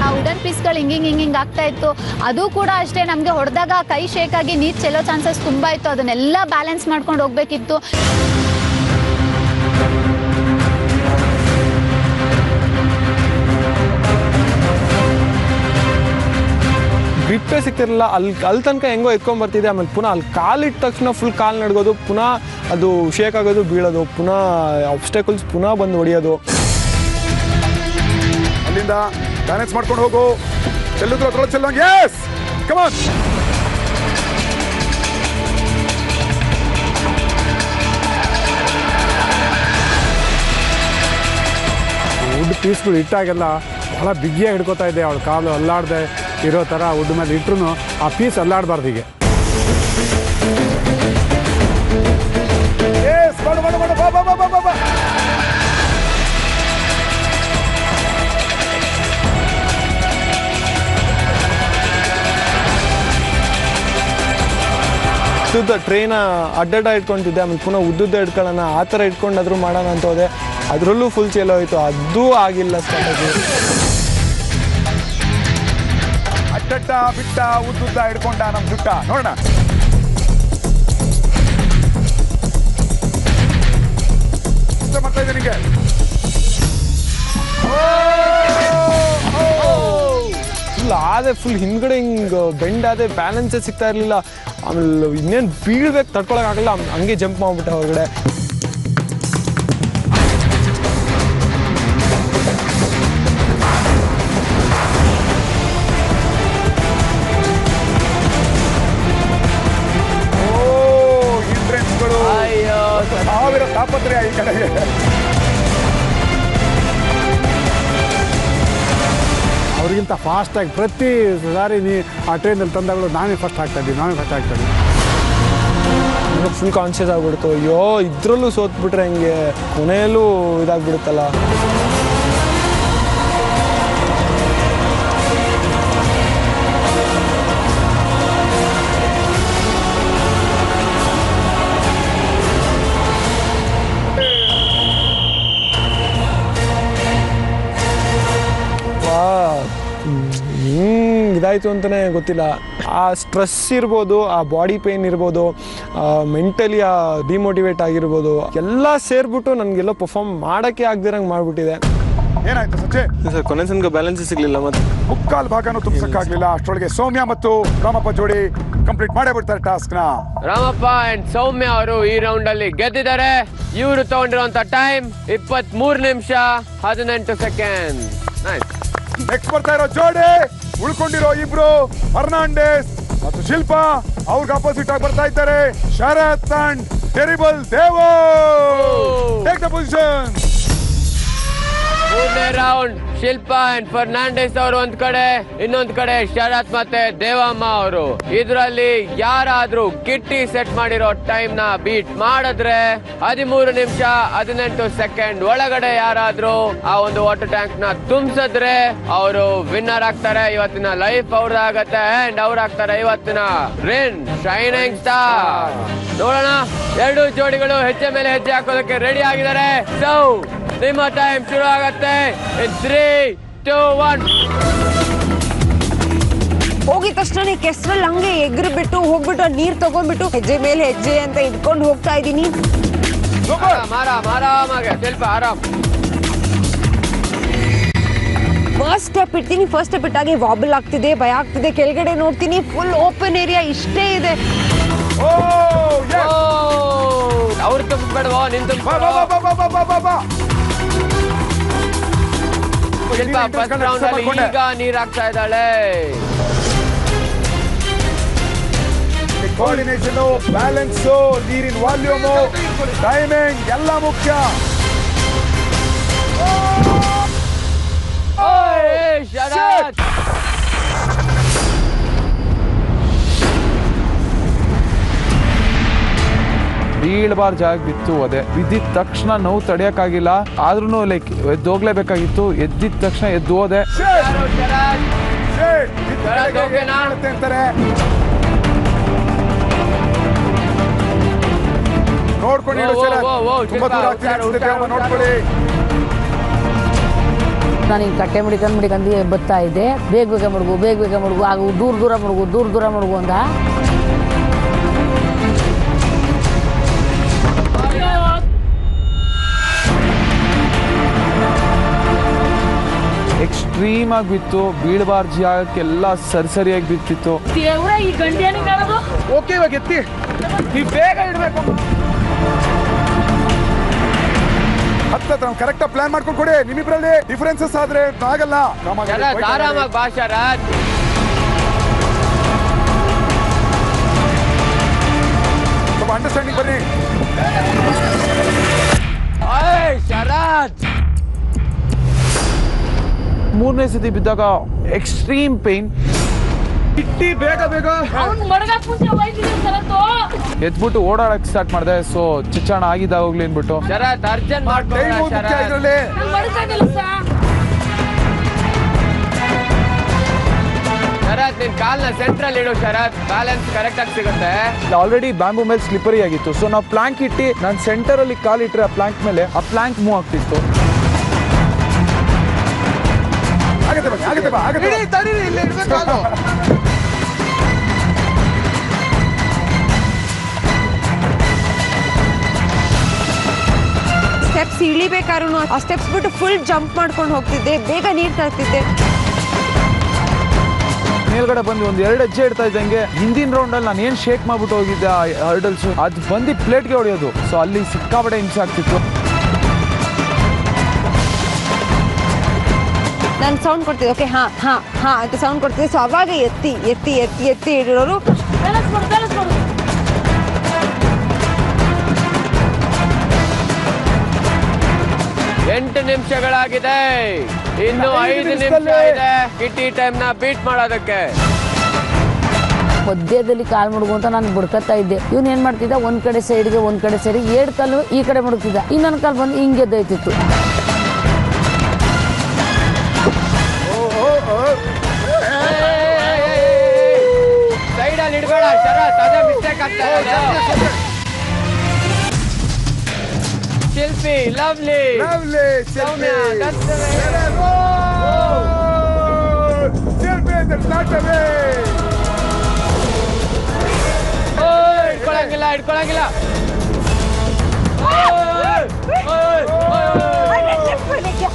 ಆ ವುಡನ್ ಪೀಸ್ಗಳು ಹಿಂಗಿಂಗ್ ಆಗ್ತಾ ಇತ್ತು. ಅದು ಕೂಡ ಅಷ್ಟೇ, ನಮಗೆ ಹೊಡೆದಾಗ ಕೈ ಶೇಕ್ ಆಗಿ ನೀರು ಚೆಲ್ಲೋ ಚಾನ್ಸಸ್ ತುಂಬಾ ಇತ್ತು. ಅದನ್ನೆಲ್ಲ ಬ್ಯಾಲೆನ್ಸ್ ಮಾಡ್ಕೊಂಡು ಹೋಗ್ಬೇಕಿತ್ತು.
ಗ್ರಿಪ್ಪೇ ಸಿಗ್ತಿರಲಿಲ್ಲ. ಅಲ್ಲಿ ತನಕ ಹೆಂಗೋ ಎತ್ಕೊಂಡ್ಬರ್ತಿದೆ. ಆಮೇಲೆ ಪುನಃ ಅಲ್ಲಿ ಕಾಲಿಟ್ಟ ತಕ್ಷಣ ಫುಲ್ ಕಾಲು ನಡ್ಗೋದು, ಪುನಃ ಅದು ಶೇಕ್ ಆಗೋದು, ಬೀಳೋದು, ಪುನಃ ಆಬ್ಸ್ಟೆಕಲ್ಸ್ ಪುನಃ ಬಂದು ಹೊಡಿಯೋದು.
ಅಲ್ಲಿಂದ ಬ್ಯಾಲೆನ್ಸ್ ಮಾಡ್ಕೊಂಡು ಹೋಗು. Challenge. Yes, come on.
Wood ಪೀಸ್ಗಳು ಇಟ್ಟಾಗೆಲ್ಲ ಭಾಳ ಬಿಗಿಯಾಗಿ ಹಿಡ್ಕೋತಾ ಇದ್ದೆ. ಅವಳು ಕಾಲು ಅಲ್ಲಾಡದೆ ಇರೋ ಥರ ವುಡ್ ಮೇಲೆ ಇಟ್ರು ಆ ಪೀಸ್ ಅಲ್ಲಾಡಬಾರ್ದು. ಹೀಗೆ
ಉದ್ದುದ್ದ ಟ್ರೈನ ಅಡ್ಡಡ್ಡ ಇಟ್ಕೊಂತಿದ್ದೆ, ಆಮೇಲೆ ಪುನಃ ಉದ್ದುದ್ದ ಇಟ್ಕೊಳ್ಳೋಣ ಆ ಥರ ಇಟ್ಕೊಂಡಾದ್ರೂ ಮಾಡೋಣ ಅಂತ ಹೋದೆ. ಅದರಲ್ಲೂ ಫುಲ್ ಚೇಲ್ ಹೋಯ್ತು, ಅದೂ ಆಗಿಲ್ಲ ಸ್ಟಾರ್ಟಾಗಿ.
ಅಡ್ಡಡ್ಡ ಬಿಟ್ಟ ಉದ್ದುದ್ದ ಹಿಡ್ಕೊಂಡ ನಮ್ಮ ಜುಟ್ಟ ನೋಡೋಣ. ಮಾಡ್ತಾ ಇದೆ ನಿಮಗೆ
ಫುಲ್ ಆದೆ, ಫುಲ್ ಹಿಂದ್ಗಡೆ ಹಿಂಗೆ ಬೆಂಡ್ ಆದೆ, ಬ್ಯಾಲೆನ್ಸೇ ಸಿಗ್ತಾ ಇರಲಿಲ್ಲ. ಆಮೇಲೆ ಇನ್ನೇನು ಬೀಳ್ಬೇಕು, ತಡ್ಕೊಳಕ್ಕಾಗಲ್ಲ, ಹಂಗೆ ಜಂಪ್ ಮಾಡ್ಬಿಟ್ಟೆ ಹೊರಗಡೆ.
ಸಾವಿರ ತಾಪತ್ರೆಯ ಈ ಕಡೆಗೆ.
ಅವ್ರಿಗಿಂತ ಫಾಸ್ಟಾಗಿ ಪ್ರತಿ ಸಾರಿ ಆ ಟ್ರೈನಲ್ಲಿ ತಂದಾಗಲೂ ನಾವೇ ಫಸ್ಟ್ ಆಗ್ತಾಯಿದ್ವಿ.
ಫುಲ್ ಕಾನ್ಷಿಯಸ್ ಆಗ್ಬಿಡ್ತು, ಅಯ್ಯೋ ಇದ್ರಲ್ಲೂ ಸೋತ್ಬಿಟ್ರೆ ಹಿಂಗೆ ಕೊನೆಯಲ್ಲೂ ಇದಾಗ್ಬಿಡುತ್ತಲ್ಲ. ಇದಾಯಿತು ಅಂತಲೇ ಗೊತ್ತಿಲ್ಲ. ಆ ಸ್ಟ್ರೆಸ್ ಇರ್ಬೋದು, ಆ ಬಾಡಿ ಪೇಯ್ನ್ ಇರ್ಬೋದು, ಮೆಂಟಲಿ ಡಿಮೋಟಿವೇಟ್ ಆಗಿರ್ಬೋದು, ಎಲ್ಲ ಸೇರಿಬಿಟ್ಟು ನನಗೆಲ್ಲೋ ಪರ್ಫಾರ್ಮ್ ಮಾಡೋಕ್ಕೆ ಆಗದಿರಂಗೆ ಮಾಡಿಬಿಟ್ಟಿದೆ.
ಏನಾಯ್ತು ಸಚಿನ್?
ಸರ್ ಕೊನೆ ತನಕ ಬ್ಯಾಲೆನ್ಸ್ ಸಿಗಲಿಲ್ಲ, ಮತ್ತೆ
ಮುಕ್ಕಾಲು ಭಾಗನೂ ತುಂಬಿಸಕ್ಕಾಗಲಿಲ್ಲ. ಅಷ್ಟರೊಳಗೆ ಸೌಮ್ಯ ಮತ್ತು ರಾಮಪ್ಪ ಜೋಡಿ ಕಂಪ್ಲೀಟ್ ಮಾಡೇ ಬಿಡ್ತಾರೆ ಟಾಸ್ಕ್ ನ.
ರಾಮಪ್ಪ ಅಂಡ್ ಸೌಮ್ಯ ಅವರು ಈ ರೌಂಡ್ ಅಲ್ಲಿ ಗೆದ್ದಿದ್ದಾರೆ. ಇವರು ತಗೊಂಡಿರುವಂತ ಟೈಮ್ 23 ನಿಮಿಷ 18 ಸೆಕೆಂಡ್.
ನೆಕ್ಸ್ಟ್ ಬರ್ತಾ ಇರೋ ಜೋಡಿ ಉಳ್ಕೊಂಡಿರೋ ಇಬ್ರು ಫರ್ನಾಂಡೆಸ್ ಮತ್ತು ಶಿಲ್ಪಾ, ಅವ್ರಿಗೆ ಅಪೋಸಿಟ್ ಆಗಿ ಬರ್ತಾ ಇದ್ದಾರೆ ಶರತ್ ಅಂಡ್ ಟೆರಿಬಲ್ ದೇವೋ. Take the position.
ಮೂರನೇ ರೌಂಡ್ ಶಿಲ್ಪಾ ಅಂಡ್ ಫರ್ನಾಂಡೆಸ್ ಅವರು ಒಂದ್ ಕಡೆ, ಇನ್ನೊಂದ್ ಕಡೆ ಶರತ್ ಮತ್ತೆ ದೇವಮ್ಮ ಅವರು. ಇದರಲ್ಲಿ ಯಾರಾದ್ರೂ ಕಿಟ್ಟಿ ಸೆಟ್ ಮಾಡಿರೋ ಟೈಮ್ ನ ಬೀಟ್ ಮಾಡಿದ್ರೆ 13 ನಿಮಿಷ 18 ಸೆಕೆಂಡ್ ಒಳಗಡೆ ಯಾರಾದ್ರೂ ಆ ಒಂದು ವಾಟರ್ ಟ್ಯಾಂಕ್ ನ ತುಂಬಿಸಿದ್ರೆ ಅವರು ವಿನ್ನರ್ ಆಗ್ತಾರೆ. ಇವತ್ತಿನ ಲೈಫ್ ಅವ್ರದಾಗತ್ತೆ ಅಂಡ್ ಅವ್ರು ಆಗ್ತಾರೆ ಇವತ್ತಿನ ರಿನ್ ಶೈನಿಂಗ್ ಸ್ಟಾರ್. ನೋಡೋಣ, ಎರಡು ಜೋಡಿಗಳು ಹೆಜ್ಜೆ ಮೇಲೆ ಹೆಜ್ಜೆ ಹಾಕೋದಕ್ಕೆ ರೆಡಿ ಆಗಿದ್ದಾರೆ. ಸೊ ನಿಮ್ಮ ಟೈಮ್ ಶುರು ಆಗತ್ತೆ. 3, 2, 1.
ಹೋಗಿದ ತಕ್ಷಣ ಕೆಸರಲ್ಲಿ ಹಂಗೆ ಎಗ್ರು ಬಿಟ್ಟು ಹೋಗ್ಬಿಟ್ಟು ನೀರ್ ತಗೊಂಡ್ಬಿಟ್ಟು ಹೆಜ್ಜೆ ಮೇಲೆ ಹೆಜ್ಜೆ ಅಂತ ಇಟ್ಕೊಂಡು ಹೋಗ್ತಾ ಇದ್ದೀನಿ.
ಆರಾಮಾಗೆ ಸ್ವಲ್ಪ ಆರಾಮ್.
ಫಸ್ಟ್ ಸ್ಟೆಪ್ ಇಡ್ತೀನಿ, ಫಸ್ಟ್ ಸ್ಟೆಪ್ ಇಟ್ಟಾಗೆ ವಾಬಲ್ ಆಗ್ತಿದೆ, ಭಯ ಆಗ್ತಿದೆ. ಕೆಳಗಡೆ ನೋಡ್ತೀನಿ, ಫುಲ್ ಓಪನ್ ಏರಿಯಾ ಇಷ್ಟೇ ಇದೆ.
ಅವ್ರು ತುಂಬಿಸ್ಬೇಡವೋ, ನಿನ್ ಶಿಲ್ಪ ಫಸ್ಟ್ ರೌಂಡ್ ಅಲ್ಲಿ ಈಗ ನೀರ್ ಹಾಕ್ತಾ ಇದ್ದಾಳೆ.
ಕೋಆರ್ಡಿನೇಷನ್, ಬ್ಯಾಲೆನ್ಸ್, ನೀರಿನ ವಾಲ್ಯೂಮ್, ಟೈಮಿಂಗ್ ಎಲ್ಲ ಮುಖ್ಯ.
ಬೀಳ್ಬಾರ್ ಜಾಗ ಬಿತ್ತು. ಅದೇ ಬಿದ್ದಿದ ತಕ್ಷಣ ನೋವು ತಡೆಯಕ್ಕಾಗಿಲ್ಲ, ಆದ್ರೂ ಲೈಕ್ ಎದ್ದೋಗ್ಲೇಬೇಕಾಗಿತ್ತು. ಎದ್ದಿದ ತಕ್ಷಣ ಎದ್ದು ಹೋದೆ.
ನೋಡ್ಕೊಂಡು ನೋಡ್ಕೊಳ್ಳಿ.
ನಾನು ಹಿಂಗೆ ಕಟ್ಟೆ ಮುಡಿಕಂದು ಬರ್ತಾ ಇದ್ದೆ. ಬೇಗ ಮಡಗು ಆಗ ದೂರ ಮಡಗು ಅಂದ.
ಎಕ್ಸ್ಟ್ರೀಮ್ ಆಗಿ ಬಿತ್ತು. ಬೀಳ್ಬಾರ್ ಜಾಗಕ್ಕೆಲ್ಲ ಸರಿಯಾಗಿ ಬಿತ್ತಿತ್ತು.
ಓಕೆ, ಇವಾಗ ಎತ್ತಿ ನೀವು ಬೇಗ ಇಡಬೇಕು. ಹತ್ತ ಕರೆಕ್ಟ್ ಪ್ಲಾನ್ ಮಾಡ್ಕೊಂಡು ಕೊಡಿ. ನಿಮ್ಮಿಬ್ರಲ್ಲಿ ಡಿಫರೆನ್ಸಸ್ ಆದ್ರೆ ಆಗಲ್ಲ.
ಆರಾಮಾಗಿ ಬಾ ಶರತ್.
ಸ್ವಲ್ಪ ಅಂಡರ್ಸ್ಟ್ಯಾಂಡಿಂಗ್ ಬನ್ನಿ.
ಶರತ್
ಮೂರನೇ ಸತಿ ಬಿದ್ದಾಗ ಎಕ್ಸ್ಟ್ರೀಮ್ ಪೇನ್. ಕಿಟ್ಟಿ ಬೇಗ ಬೇಗ ಎದ್ಬಿಟ್ಟು ಓಡಾಡಕ್ ಸ್ಟಾರ್ಟ್ ಮಾಡಿದೆ. ಸೊ ಚಿಚ್ಚಾಣ ಆಗಿದ್ದ ಹೋಗ್ಲಿ ಅನ್ಬಿಟ್ಟು
ಶರತ್ ಅರ್ಜೆಂಟ್ ಶರತ್ ನಿನ್ ಕಾಲ್ನ ಸೆಂಟ್ರಲ್ ಇಡು ಶರತ್, ಬ್ಯಾಲೆನ್ಸ್ ಕರೆಕ್ಟ್ ಆಗಿ ಸಿಗುತ್ತೆ.
ಆಲ್ರೆಡಿ ಬ್ಯಾಂಬೂ ಮೇಲೆ ಸ್ಲಿಪರಿ ಆಗಿತ್ತು. ಸೊ ನಾವು ಪ್ಲಾಂಕ್ ಇಟ್ಟು ನಾನು ಸೆಂಟರ್ ಅಲ್ಲಿ ಕಾಲ್ ಇಟ್ಟರೆ ಆ ಪ್ಲಾಂಕ್ ಮೇಲೆ ಆ ಪ್ಲಾಂಕ್ ಮೂವ್ ಆಗ್ತಿತ್ತು.
ಸ್ಟೆಪ್ಸ್ ಇಳಿಬೇಕಾದ್ರೂ ಆ ಸ್ಟೆಪ್ಸ್ ಬಿಟ್ಟು ಫುಲ್ ಜಂಪ್ ಮಾಡ್ಕೊಂಡು ಹೋಗ್ತಿದ್ದೆ, ಬೇಗ ನೀರು ತರ್ತಿದ್ದೆ.
ಮೇಲ್ಗಡೆ ಬಂದು ಒಂದು 2 ಹೆಜ್ಜೆ ಇಡ್ತಾ ಇದ್ದಂಗೆ ಹಿಂದಿನ ರೌಂಡ್ ಅಲ್ಲಿ ನಾನು ಏನ್ ಶೇಕ್ ಮಾಡ್ಬಿಟ್ಟು ಹೋಗಿದ್ದೆ ಹರ್ಡಲ್ಸ್ ಅದು ಬಂದು ಪ್ಲೇಟ್ಗೆ ಹೊಡೆಯೋದು. ಸೊ ಅಲ್ಲಿ ಸಿಕ್ಕಾಪಟ್ಟೆ ಹಿಂಸೆ ಆಗ್ತಿತ್ತು.
ನಾನು ಸೌಂಡ್ ಕೊಡ್ತಿದ್ದೆ, ಓಕೆ ಹಾ ಹಾ ಹಾ ಅಂತ ಸೌಂಡ್ ಕೊಡ್ತಿದ್ದೆ. ಸೊ ಅವಾಗ ಎತ್ತಿ ಎತ್ತಿ ಎತ್ತಿ ಎತ್ತಿ ಇಡೋರು
8 ನಿಮಿಷಗಳಾಗಿದೆ, ಇನ್ನು 5 ನಿಮಿಷ ಇದೆ ಕಿಟ್ಟಿ ಟೈಮ್ ನ ಬೀಟ್ ಮಾಡೋದಕ್ಕೆ.
ಮಧ್ಯದಲ್ಲಿ ಕಾಲ್ ಮುಡುಗು ಅಂತ ನಾನು ಬುಡ್ಕತ್ತಾ ಇದ್ದೆ. ಇವನ್ ಏನ್ ಮಾಡ್ತಿದ್ದ, ಒಂದ್ ಕಡೆ ಸೈಡ್ಗೆ 2 ಕಾಲು ಈ ಕಡೆ ಮುಡುಗ್ತಿದ್ದ, ಇನ್ನೊಂದ್ ಕಾಲ್ ಬಂದು ಹಿಂಗೆ ಎದ್ದೈತಿತ್ತು.
ಸೈಡಲ್ಲಿ ಇಡ್ಬೇಡ ಶರತ್, ಅದೇ ಮಿಸ್ಟೇಕ್ ಆಗ್ತಾ ಇದೆ. ಶಿಲ್ಪಿ ಲವ್ಲಿ ಸೌಮ್ಯ ಇಟ್ಕೊಳಂಗಿಲ್ಲ.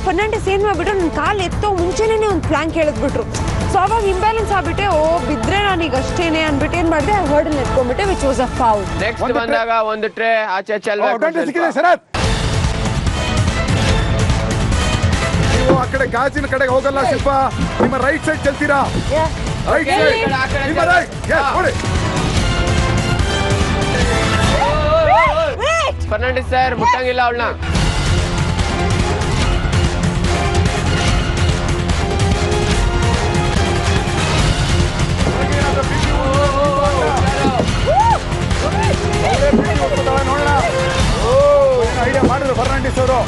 ಫರ್ನಾಂಡಿಸ್ ಏನ್ ಮಾಡ್ಬಿಟ್ರು, ನನ್ನ ಕಾಲ್ ಎತ್ತೋ ಮುಂಚೆನೇ ಒಂದು ಪ್ಲಾಂಕ್ ಹೇಳಿದ್ಬಿಟ್ರು. ಸೊ ಅವಾಗ ಇಂಬ್ಯಾಲೆನ್ಸ್ ಆಗ್ಬಿಟ್ಟೆ, ಬಿದ್ರೆ ನಾನೀಗ ಅಷ್ಟೇನೆ ಅನ್ಬಿಟ್ಟು ಏನ್ ಮಾಡಿದೆ, ಹರ್ಡಲ್ ಎತ್ಕೊಂಡ್ಬಿಟ್ಟೆ, which was a foul.
Next ಬಂದಾಗ ಒಂದು ಟ್ರೇ ಆಚೆ ಚೆಲ್ಬೇಕು.
ನೀವು ಆ ಕಡೆ ಗಾಜಿನ ಕಡೆಗೆ ಹೋಗಲ್ಲ ಶಿಲ್ಪ, ನಿಮ್ಮ ರೈಟ್ ಸೈಡ್ ಚೆಲ್ತೀರಾ. ರೈಟ್ ಸೈಡ್ ನಿಮ್ಮ ರೈಟ್.
ಫರ್ನಾಂಡಿಸ್ ಸರ್ ಮುಟ್ಟಂಗಿಲ್ಲ ಅವಳನ್ನ.
ನೋಡೋಣ ಐಡಿಯಾ ಮಾಡಿದ್ರು ಫರ್ನಾಂಡಿಸ್ ಅವರು.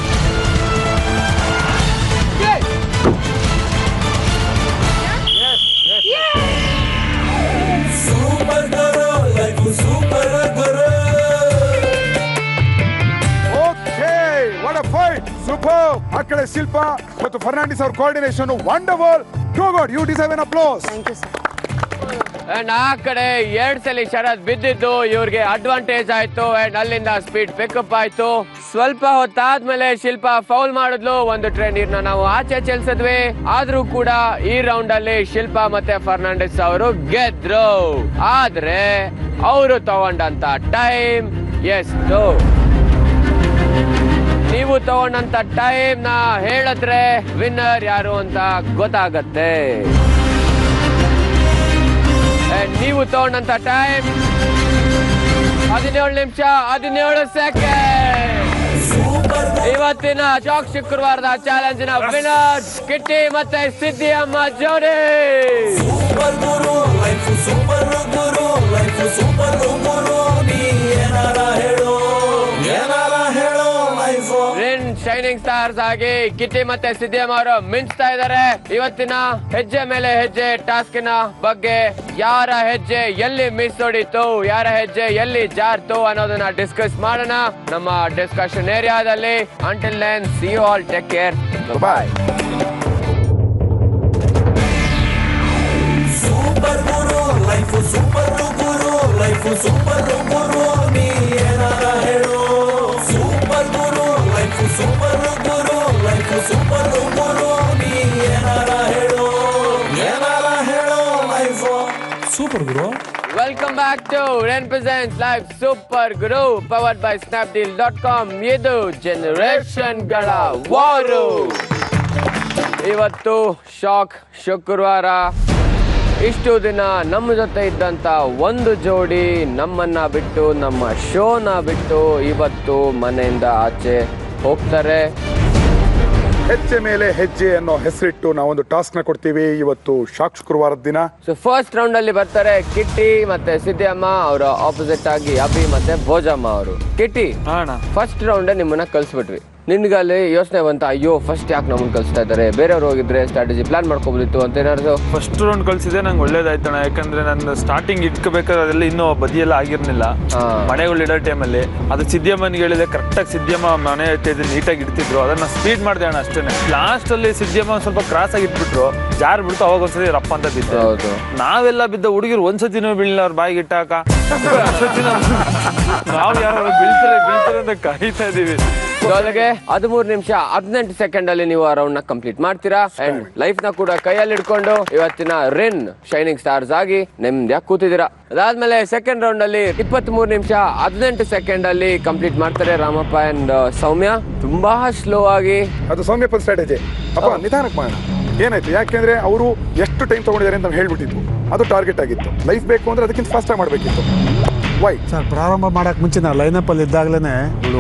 ಸೂಪರ್ ಗುರು, ಲೈಫ್ ಸೂಪರ್ ಗುರು.
Okay, what a fight, super. ಆ ಕಡೆ ಶಿಲ್ಪ ಮತ್ತು ಫರ್ನಾಂಡಿಸ್ ಅವ್ರ coordination wonderful. Go god, you deserve an applause.
Thank you sir.
And ಆ ಕಡೆ 2 ಸಲ ಶರತ್ ಬಿದ್ದಿದ್ದು ಇವ್ರಿಗೆ ಅಡ್ವಾಂಟೇಜ್ ಆಯ್ತು. ಅಂಡ್ ಅಲ್ಲಿಂದ ಸ್ಪೀಡ್ ಪಿಕಪ್ ಆಯ್ತು. ಸ್ವಲ್ಪ ಹೊತ್ತಾದ್ಮೇಲೆ ಶಿಲ್ಪ ಫೌಲ್ ಮಾಡಿದ್ಲು. ಒಂದು ಟ್ರೇ ನೀರ್ನ ನಾವು ಆಚೆ ಚೆಲ್ಸಿದ್ವಿ. ಆದ್ರೂ ಕೂಡ ಈ ರೌಂಡ್ ಅಲ್ಲಿ ಶಿಲ್ಪ ಮತ್ತೆ ಫರ್ನಾಂಡಿಸ್ ಅವರು ಗೆದ್ರು. ಆದ್ರೆ ಅವರು ತಗೊಂಡಂತ ಟೈಮ್ ಎಷ್ಟು? ನೀವು ತಗೊಂಡಂತ ಟೈಮ್ ನ ಹೇಳಿದ್ರೆ ವಿನ್ನರ್ ಯಾರು ಅಂತ ಗೊತ್ತಾಗತ್ತೆ. ನೀವು ತಗೊಂಡಂತ ಟೈಮ್ 17 ನಿಮಿಷ 17 ಸೆಕೆಂಡ್. ಇವತ್ತಿನ ಶಾಕ್ ಶುಕ್ರವಾರದ ಚಾಲೆಂಜಿನ ವಿನ್ನರ್ ಕಿಟ್ಟಿ ಮತ್ತೆ ಸಿದ್ದಿ ಅಮ್ಮ ಜೋಡಿ.
ಸೂಪರ್ ಗುರು, ಲೈಫ್ ಸೂಪರ್ ಗುರು, ಲೈಫ್ ಸೂಪರ್ ಗುರು. ನೀ ಏನಾರ ಹೇಳೋ, ಏನಾರ ಹೇಳೋ ಲೈಫ್.
ಶೈನಿಂಗ್ ಸ್ಟಾರ್ಸ್ ಆಗಿ ಕಿಟ್ಟಿ ಮತ್ತೆ ಸಿದ್ದಿಯಮ್ಮ ಅವರು ಮಿಂಚ್ತಾ ಇದ್ದಾರೆ. ಇವತ್ತಿನ ಹೆಜ್ಜೆ ಮೇಲೆ ಹೆಜ್ಜೆ ಟಾಸ್ಕಿನ ಬಗ್ಗೆ ಯಾರ ಹೆಜ್ಜೆ ಎಲ್ಲಿ ಮಿಸ್ ಹೊಡಿತು, ಯಾರ ಹೆಜ್ಜೆ ಎಲ್ಲಿ ಜಾರ್ತು ಅನ್ನೋದನ್ನ ಡಿಸ್ಕಸ್ ಮಾಡೋಣ ನಮ್ಮ ಡಿಸ್ಕಷನ್ ಏರಿಯಾದಲ್ಲಿ. Until then, see you all, take care, bye.
Super Guru, life super Guru, life super guru. ನೀ ಏನಾರ ಹೇಳೋ, ಸೂಪರ್ ಗುರು, ಲೈಫ್ ಸೂಪರ್ ಗುರು, ಲೈಫ್ ಸೂಪರ್ ಗುರು. ನೀ ಏನಾರ ಹೇಳೋ, ಏನಾರ ಹೇಳೋ life super guru.
Welcome back to Ren presents live super guru powered by snapdeal.com. ಇದು generation ಗಳ ವಾರು. ಇವತ್ತು ಶಾಕ್ ಶುಕ್ರವಾರ. ಇಷ್ಟು ದಿನ ನಮ್ಮ ಜೊತೆ ಇದ್ದಂತ ಒಂದು ಜೋಡಿ ನಮ್ಮನ್ನ ಬಿಟ್ಟು, ನಮ್ಮ ಶೋನ ಬಿಟ್ಟು ಇವತ್ತು ಮನೆಯಿಂದ ಆಚೆ ಹೋಗ್ತಾರೆ.
ಹೆಜ್ಜೆ ಮೇಲೆ ಹೆಜ್ಜೆ ಅನ್ನೋ ಹೆಸರಿಟ್ಟು ನಾವೊಂದು ಟಾಸ್ಕ್ ನ ಕೊಡ್ತೀವಿ. ಇವತ್ತು ಶಾಕ್ ಶುಕ್ರವಾರದ ದಿನ.
ಸೊ ಫಸ್ಟ್ ರೌಂಡ್ ಅಲ್ಲಿ ಬರ್ತಾರೆ ಕಿಟ್ಟಿ ಮತ್ತೆ ಸಿದ್ದಿಯಮ್ಮ, ಅವರ ಆಪೋಸಿಟ್ ಆಗಿ ಅಭಿ ಮತ್ತೆ ಭೋಜಮ್ಮ ಅವರು. ಕಿಟ್ಟಿ, ಫಸ್ಟ್ ರೌಂಡ್ ನಿಮ್ಮನ್ನ ಕಳ್ಸ್ಬಿಟ್ವಿ. ನಿನ್ಗಲ್ಲಿ ಯೋಚನೆ ಬಂತ, ಅಯ್ಯೋ ಫಸ್ಟ್ ಯಾಕೆ ನಮ್ಮನ್ನ ಕಳಿಸ್ತಾ ಇದ್ದಾರೆ, ಬೇರೆಯವ್ರು ಹೋಗಿದ್ರೆ ಸ್ಟ್ರಾಟಜಿ ಪ್ಲಾನ್ ಮಾಡ್ಕೋಬೋದಿತ್ತು ಅಂತ ಏನಾದ್ರು?
ಫಸ್ಟ್ ರೌಂಡ್ ಕಳ್ಸಿದೆ ನಂಗೆ ಒಳ್ಳೇದಾಯ್ತಣ್ಣ, ಯಾಕಂದ್ರೆ ನಾನು ಸ್ಟಾರ್ಟಿಂಗ್ ಇಟ್ಕೋಬೇಕಾದ್ರೆ ಅದೆಲ್ಲ ಇನ್ನೂ ಬದಿಯೆಲ್ಲ ಆಗಿರ್ಲಿಲ್ಲ. ಮನೆಗಳು ಇಡೋ ಟೈಮಲ್ಲಿ ಅದು ಸಿದ್ದಿಯಮ್ಮನಿಗೆ ಹೇಳಿದೆ, ಕರೆಕ್ಟಾಗಿ ಸಿದ್ದಿಯಮ್ಮ ಮನೆ ಇಟ್ಟಿದ್ದು ನೀಟಾಗಿ ಇಡ್ತಿದ್ರು, ಅದನ್ನ ಸ್ಪೀಡ್ ಮಾಡಿದೆ ಅಣ್ಣ ಅಷ್ಟೇ. ಲಾಸ್ಟ್ ಅಲ್ಲಿ ಸಿದ್ದಿಯಮ್ಮ ಸ್ವಲ್ಪ ಕ್ರಾಸ್ ಆಗಿ ಇಟ್ಬಿಟ್ರು, ಜಾರ್ ಬಿಡ್ತು, ಅವಾಗ ಒಂದ್ಸತಿ ರಪ್ಪ ಅಂತ ಬಿದ್ದು.
ಹೌದು,
ನಾವೆಲ್ಲ ಬಿದ್ದ ಹುಡುಗಿರು ಒಂದ್ಸತಿನೂ ಬೀಳಿಲ್ಲ, ಅವ್ರ ಬಾಯಿಗೆ ಇಟ್ಟಾಕ. ನಾವು ಯಾರು ಬೀಳ್ತಾರೆ ಅಂತ ಕಾಯ್ತಾ ಇದೀವಿ.
13 ನಿಮಿಷ 18 ಸೆಕೆಂಡ್ ಅಲ್ಲಿ ನೀವು ಆ ರೌಂಡ್ ನ ಕಂಪ್ಲೀಟ್ ಮಾಡ್ತೀರಾ. ಅಂಡ್ ಲೈಫ್ ನ ಕೂಡ ಕೈಯಲ್ಲಿ ಇಟ್ಕೊಂಡು ಇವತ್ತಿನ ರಿನ್ ಶೈನಿಂಗ್ ಸ್ಟಾರ್ಸ್ ಆಗಿ ನೆಮ್ಮದಿಯಾಗಿ ಕೂತಿದ್ದೀರಾ. ಅದಾದ್ಮೇಲೆ ಸೆಕೆಂಡ್ ರೌಂಡ್ ಅಲ್ಲಿ 23 ನಿಮಿಷ 18 ಸೆಕೆಂಡ್ ಅಲ್ಲಿ ಕಂಪ್ಲೀಟ್ ಮಾಡ್ತಾರೆ ರಾಮಪ್ಪ ಅಂಡ್ ಸೌಮ್ಯ. ತುಂಬಾ ಸ್ಲೋ ಆಗಿ.
ಅದು ಸೌಮ್ಯಪ್ಪ ಸ್ಟ್ರಾಟಜಿ. ಅಪ್ಪ ನಿಧಾನಕ್ಕೆ ಮಾಡೋಣ. ಏನಾಯ್ತು, ಯಾಕೆಂದ್ರೆ ಅವರು ಎಷ್ಟು ಟೈಮ್ ತಗೊಂಡಿದ್ದಾರೆ ಅಂತ ಹೇಳ್ಬಿಟ್ಟಿದ್ವು. ಅದು ಟಾರ್ಗೆಟ್ ಆಗಿತ್ತು. ಲೈಫ್ ಬೇಕು ಅಂದ್ರೆ ಅದಕ್ಕಿಂತ ಫಾಸ್ಟ್ ಆಗಿ ಮಾಡಬೇಕಿತ್ತು.
ಸರ್, ಪ್ರಾರಂಭ ಮಾಡಕ್ ಮುಂಚೆ ನಾವು ಲೈನಪ್ ಅಲ್ಲಿ ಇದ್ದಾಗಲೇ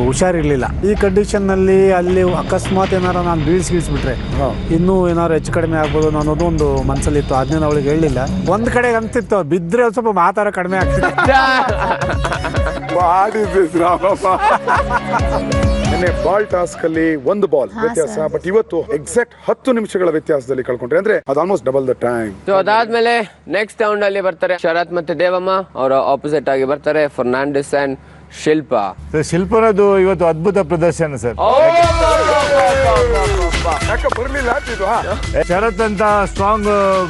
ಹುಷಾರಿರ್ಲಿಲ್ಲ. ಈ ಕಂಡೀಷನ್ ನಲ್ಲಿ ಅಲ್ಲಿ ಅಕಸ್ಮಾತ್ ಏನಾರ ನಾನು ಬೀಳ್ಸ್ಬಿಟ್ರೆ ಇನ್ನೂ ಏನಾರು ಹೆಚ್ಚು ಕಡಿಮೆ ಆಗ್ಬೋದು ಅನ್ನೋದು ಒಂದು ಮನಸ್ಸಲ್ಲಿ ಇತ್ತು. ಅದನ್ನ ಅವಳಿಗೆ ಹೇಳಿಲ್ಲ. ಒಂದ್ ಕಡೆ ಅಂತಿತ್ತು, ಬಿದ್ರೆ ಸ್ವಲ್ಪ ಮಾತಾಡ ಕಡಿಮೆ ಆಗ್ತಿತ್ತು.
ಬಾಲ್ ಟಾಸ್ಕ್ ಅಲ್ಲಿ ಒಂದು ಬಾಲ್ ವ್ಯತ್ಯಾಸ, ಬಟ್ ಇವತ್ತು ಎಕ್ಸಾಕ್ಟ್ 10 ನಿಮಿಷಗಳ ವ್ಯತ್ಯಾಸದಲ್ಲಿ ಕಳ್ಕೊಂಡ್ರೆ, ಅಂದ್ರೆ ಅದು ಆಲ್ಮೋಸ್ಟ್ ಡಬಲ್ ದ ಟೈಮ್.
ಅದಾದ್ಮೇಲೆ ನೆಕ್ಸ್ಟ್ ರೌಂಡ್ ಅಲ್ಲಿ ಬರ್ತಾರೆ ಶರತ್ ಮತ್ತೆ ದೇವಮ್ಮ, ಅವರ ಆಪೋಸಿಟ್ ಆಗಿ ಬರ್ತಾರೆ ಫರ್ನಾಂಡಿಸ್ ಅಂಡ್ ಶಿಲ್ಪ.
ಶಿಲ್ಪನದು ಇವತ್ತು ಅದ್ಭುತ ಪ್ರದರ್ಶನ ಸರ್.
ಬರ್ಲಿಲ್ಲ
ಶರತ್ ಅಂತ ಸ್ಟ್ರಾಂಗ್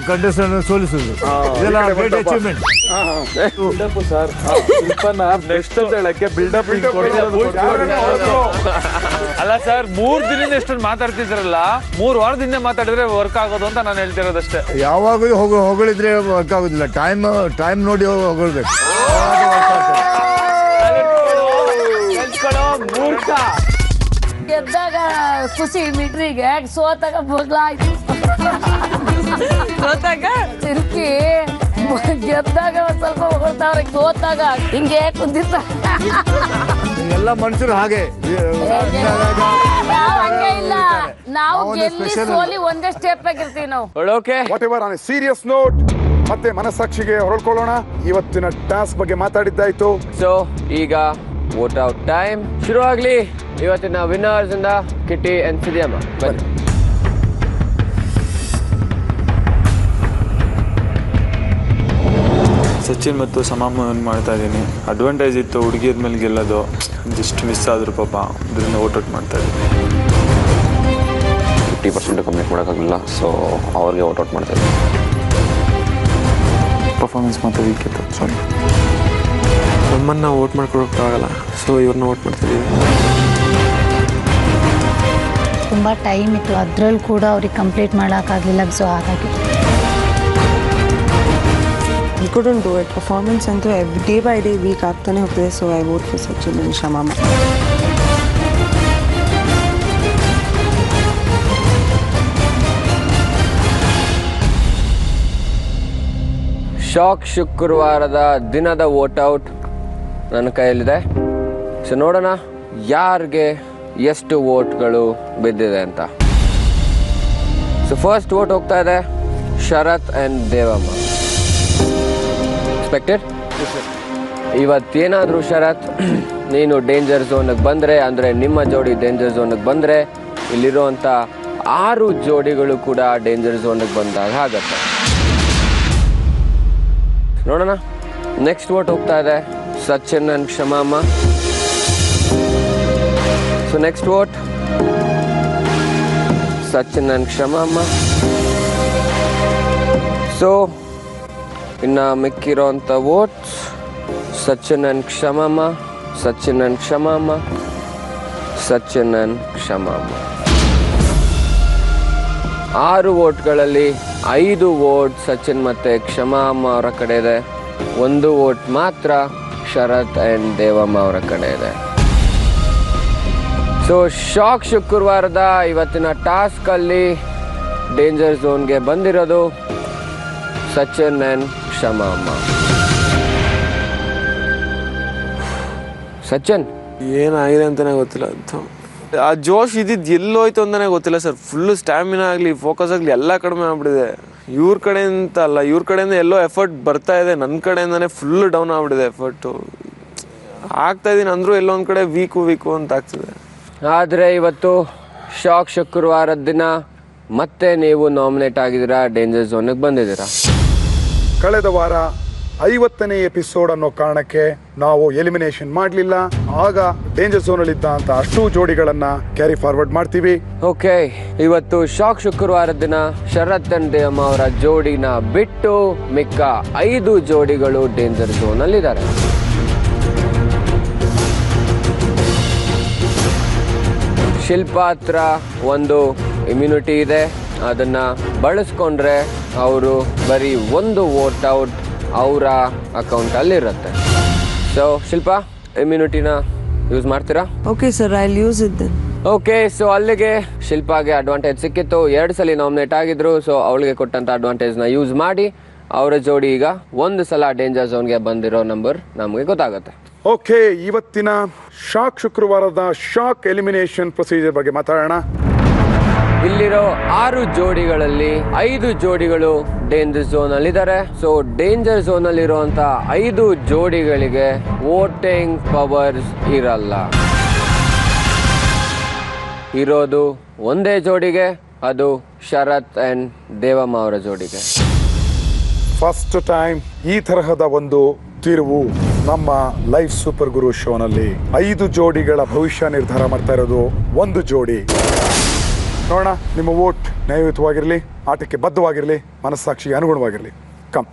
ಕಂಟೆಸ್ಟೆಂಟ್ ಸೋಲಿಸುದು ಇದೆಲ್ಲ ಗ್ರೇಟ್ ಅಚೀವ್ಮೆಂಟ್.
ಅಲ್ಲ ಸರ್, 3 ದಿನದಿಂದ ಎಷ್ಟೊಂದು ಮಾತಾಡ್ತಿದ್ರಲ್ಲ, 3 ವಾರದಿಂದ ಮಾತಾಡಿದ್ರೆ ವರ್ಕ್ ಆಗೋದು ಅಂತ ನಾನು ಹೇಳ್ತಿರೋದಷ್ಟೇ.
ಯಾವಾಗಲೂ ಹೊಗಳಿದ್ರೆ ವರ್ಕ್ ಆಗೋದಿಲ್ಲ. ಟೈಮ್ ನೋಡಿ ಹೊಗಳ್ಬೇಕು.
ಗೆದ್ದಾಗ ಖುಷಿ ಮಿಟ್ರಿಗೆ, ಸೋತಾಗ ಬಗ್ಲಾಯ್ತು. ಸೋತಾಗ ತಿರುಗಿ ಗೆದ್ದಾಗ ಒಂದ್ ಸ್ವಲ್ಪ ಹೊಗಳ್ತಾವ್ರೆ, ಸೋತಾಗ ಹಿಂಗೆ ಕುಂದಿರ್ತ.
ಎಲ್ಲ ಮನುಷ್ಯರು ಹಾಗೆ.
ನಾವ್ ಹಂಗೆ ಇಲ್ಲ, ನಾವು ಗೆಲ್ಲಿ ಸೋಲಿ ಒಂದೇ ಸ್ಟೆಪ್ ಆಗಿರ್ತೀವಿ ನಾವು.
What ever, on A serious note ಮತ್ತೆ ಮನಸ್ಸಾಕ್ಷಿಗೆ ಹೊರಳ್ಕೊಳ್ಳೋಣ. ಇವತ್ತಿನ ಟಾಸ್ಕ್ ಬಗ್ಗೆ ಮಾತಾಡಿದ್ದಾಯ್ತು.
ಸೊ ಈಗ ವೋಟ್ ಔಟ್ ಟೈಮ್ ಶುರು ಆಗ್ಲಿ. ಇವತ್ತಿನ ವಿನ್ನರ್ಸ್ ಇಂದ ಕಿಟ್ಟಿ ಅಂಡ್ ಸಿದ್ದಿಯಮ್ಮ ಬನ್ನಿ.
ಸಚಿನ್ ಮತ್ತು ಸಮಾಮನ್ ಮಾಡ್ತಾ ಇದ್ದೀನಿ. ಅಡ್ವಾಂಟೇಜ್ ಇತ್ತು ಹುಡುಗಿಯದ ಮೇಲೆ ಗೆಲ್ಲೋದು, ಜಸ್ಟ್ ಮಿಸ್ ಆದ್ರು ಪಾಪ, ಅದರಿಂದ ವೋಟ್ ಔಟ್ ಮಾಡ್ತಾ ಇದ್ದೀನಿ.
50% ಕಂಪ್ಲೀಟ್ ಮಾಡೋಕ್ಕಾಗಲಿಲ್ಲ, ಸೊ ಅವ್ರಿಗೆ ವೋಟ್ ಔಟ್ ಮಾಡ್ತಾ ಇದ್ದೀನಿ.
ಪರ್ಫಾರ್ಮೆನ್ಸ್ ಮಾತ್ರ ವೀಕ್ ಇತ್ತು, ಸಾರಿ.
ನಮ್ಮನ್ನು ವೋಟ್ ಮಾಡ್ಕೊಡೋಕ್ಕಾಗಲ್ಲ, ಸೊ ಇವ್ರನ್ನ ವೋಟ್ ಮಾಡ್ತಿದ್ದೀವಿ.
ತುಂಬ ಟೈಮ್ ಇತ್ತು, ಅದರಲ್ಲೂ ಕೂಡ ಅವ್ರಿಗೆ ಕಂಪ್ಲೀಟ್ ಮಾಡೋಕ್ಕಾಗಲಿಲ್ಲ, ಸೊ ಹಾಗಾಗಿ
He couldn't do it. Performance ಅಂತೂ ಡೇ ಬೈ ಡೇ ವೀಕ್ ಆಗ್ತಾನೆ ಹೋಗ್ತದೆ. So I vote for Sachin and Shamama.
ಶಾಕ್ ಶುಕ್ರವಾರದ ದಿನದ ವೋಟ್ ಔಟ್ ನನ್ನ ಕೈಯಲ್ಲಿದೆ. ಸೊ ನೋಡೋಣ ಯಾರಿಗೆ ಎಷ್ಟು ವೋಟ್ಗಳು ಬಿದ್ದಿದೆ ಅಂತ. ಸೊ ಫಸ್ಟ್ ವೋಟ್ ಹೋಗ್ತಾ ಇದೆ ಶರತ್ ಅಂಡ್ ದೇವಮ್ಮ. ಎಕ್ಸ್ಪೆಕ್ಟೆಡ್. ಇವತ್ತೇನಾದರೂ ಶರತ್ ನೀನು ಡೇಂಜರ್ ಝೋನ್ಗೆ ಬಂದರೆ, ಅಂದರೆ ನಿಮ್ಮ ಜೋಡಿ ಡೇಂಜರ್ ಝೋನ್ಗೆ ಬಂದರೆ, ಇಲ್ಲಿರುವಂಥ 6 ಜೋಡಿಗಳು ಕೂಡ ಡೇಂಜರ್ ಝೋನ್ಗೆ ಬಂದಾಗ ಆಗತ್ತೆ. ನೋಡೋಣ. ನೆಕ್ಸ್ಟ್ ವೋಟ್ ಹೋಗ್ತಾ ಇದೆ Sachin and Kshamamma. So next vote Sachin and Kshamamma. So ಇನ್ನು ಮಿಕ್ಕಿರೋಂಥ votes Sachin and Kshamamma, Sachin and Kshamamma, Sachin and Kshamamma. 6 ವೋಟ್ಗಳಲ್ಲಿ 5 ವೋಟ್ ಸಚಿನ್ ಮತ್ತು ಕ್ಷಮಾಮ್ಮ ಅವರ ಕಡೆ ಇದೆ. 1 ವೋಟ್ ಮಾತ್ರ ಶರತ್ ಆ್ಯಂಡ್ ದೇವಮ್ಮ ಅವರ ಕಡೆ ಇದೆ. ಸೊ ಶಾಕ್ ಶುಕ್ರವಾರದ ಇವತ್ತಿನ ಟಾಸ್ಕಲ್ಲಿ ಡೇಂಜರ್ ಝೋನ್ಗೆ ಬಂದಿರೋದು ಸಚಿನ್ ಆ್ಯಂಡ್ ಕ್ಷಮಾಮ್ಮ. ಸಚಿನ್
ಏನಾಗಿದೆ ಅಂತಲೇ ಗೊತ್ತಿಲ್ಲ.
ಆ ಜೋಶ್ ಇದ್ದಿದ್ದು ಎಲ್ಲೋಯ್ತು ಅಂತಾನೆ ಗೊತ್ತಿಲ್ಲ ಸರ್. ಫುಲ್ಲು ಸ್ಟ್ಯಾಮಿನಾ ಆಗಲಿ ಫೋಕಸ್ ಆಗಲಿ ಎಲ್ಲ ಕಡಿಮೆ ಆಗ್ಬಿಟ್ಟಿದೆ. ಇವ್ರ ಕಡೆಯಿಂದ ಅಲ್ಲ, ಇವ್ರ ಕಡೆಯಿಂದ ಎಲ್ಲೋ ಎಫರ್ಟ್ ಬರ್ತಾ ಇದೆ, ನನ್ನ ಕಡೆಯಿಂದಾನೆ ಫುಲ್ ಡೌನ್ ಆಗ್ಬಿಟ್ಟಿದೆ ಎಫರ್ಟು. ಆಗ್ತಾ ಇದೀನಿ ಅಂದರೂ ಎಲ್ಲೊಂದು ಕಡೆ ವೀಕು ಅಂತ ಆಗ್ತದೆ.
ಆದರೆ ಇವತ್ತು ಶಾಕ್ ಶುಕ್ರವಾರದ ದಿನ ಮತ್ತೆ ನೀವು ನಾಮಿನೇಟ್ ಆಗಿದ್ದೀರಾ, ಡೇಂಜರ್ ಝೋನ್ಗೆ ಬಂದಿದ್ದೀರಾ.
ಕಳೆದ ವಾರ 50ನೇ ಎಪಿಸೋಡ್ ಅನ್ನೋ ಕಾರಣಕ್ಕೆ ನಾವು ಎಲಿಮಿನೇಷನ್ ಮಾಡಲಿಲ್ಲ. ಆಗ ಡೇಂಜರ್ ಝೋನ್ ಅಲ್ಲಿ ಇದ್ದಂತ ಅಷ್ಟು ಜೋಡಿಗಳನ್ನ ಕ್ಯಾರಿ ಫಾರ್ವರ್ಡ್ ಮಾಡ್ತೀವಿ.
ಓಕೆ, ಇವತ್ತು ಶಾಕ್ ಶುಕ್ರವಾರದ ದಿನ ಶರತ್ ಅಂಡ್ ದೇವಮ್ಮ ಅವರ ಜೋಡಿನ ಬಿಟ್ಟು ಮಿಕ್ಕ 5 ಜೋಡಿಗಳು ಡೇಂಜರ್ ಝೋನ್ ಅಲ್ಲಿ ಇದ್ದಾರೆ. ಶಿಲ್ಪಾ ಹತ್ರ ಒಂದು ಇಮ್ಯುನಿಟಿ ಇದೆ, ಅದನ್ನ ಬಳಸ್ಕೊಂಡ್ರೆ ಅವರು ಬರೀ ಒಂದು ವೋಟ್ ಔಟ್ ಅವರ ಅಕೌಂಟಲ್ಲಿ ಇರುತ್ತೆ. ಸೊ ಶಿಲ್ಪಾ, ಇಮ್ಯುನಿಟಿನ ಯೂಸ್ ಮಾಡ್ತೀರಾ?
Okay sir, I will use it then.
Okay, so ಅಲ್ಲಿಗೆ ಶಿಲ್ಪಾಗೆ ಅಡ್ವಾಂಟೇಜ್ ಸಿಕ್ಕಿತ್ತು. 2 ಸಲ ನಾಮಿನೇಟ್ ಆಗಿದ್ರು. ಸೊ ಅವಳಿಗೆ ಕೊಟ್ಟಂತ ಅಡ್ವಾಂಟೇಜ್ನ ಯೂಸ್ ಮಾಡಿ ಅವರ ಜೋಡಿ ಈಗ 1 ಸಲ ಡೇಂಜರ್ ಝೋನ್ಗೆ ಬಂದಿರೋ ನಂಬರ್ ನಮಗೆ ಗೊತ್ತಾಗುತ್ತೆ.
ಓಕೆ, ಇವತ್ತಿನ ಶಾಕ್ ಶುಕ್ರವಾರದ ಶಾಕ್ ಎಲಿಮಿನೇಷನ್ ಪ್ರೊಸೀಜರ್ ಬಗ್ಗೆ ಮಾತಾಡೋಣ.
ಇಲ್ಲಿರೋ 6 ಜೋಡಿಗಳಲ್ಲಿ 5 ಜೋಡಿಗಳು ಡೇಂಜರ್ ಝೋನ್ ಅಲ್ಲಿ ಇದ್ದಾರೆ. ಸೊ ಡೇಂಜರ್ ಝೋನ್ ಅಲ್ಲಿ ಇರುವಂತ 5 ಜೋಡಿಗಳಿಗೆ ವೋಟಿಂಗ್ ಪವರ್ಸ್ ಇರಲ್ಲ. ಇರೋದು ಒಂದೇ ಜೋಡಿಗೆ, ಅದು ಶರತ್ ಅಂಡ್ ದೇವಮ್ಮ ಅವರ ಜೋಡಿಗೆ.
ಫಸ್ಟ್ ಟೈಮ್ ಈ ತರಹದ ಒಂದು ತಿರುವು ನಮ್ಮ ಲೈವ್ ಸೂಪರ್ ಗುರು ಶೋನಲ್ಲಿ. 5 ಜೋಡಿಗಳ ಭವಿಷ್ಯ ನಿರ್ಧಾರ ಮಾಡ್ತಾ ಇರೋದು ಒಂದು ಜೋಡಿ. ನೋಡೋಣ, ನಿಮ್ಮ ವೋಟ್ ನ್ಯಾಯಯುತವಾಗಿರಲಿ, ಆಟಕ್ಕೆ ಬದ್ಧವಾಗಿರಲಿ, ಮನಸ್ಸಾಕ್ಷಿಗೆ ಅನುಗುಣವಾಗಿರಲಿ. Come.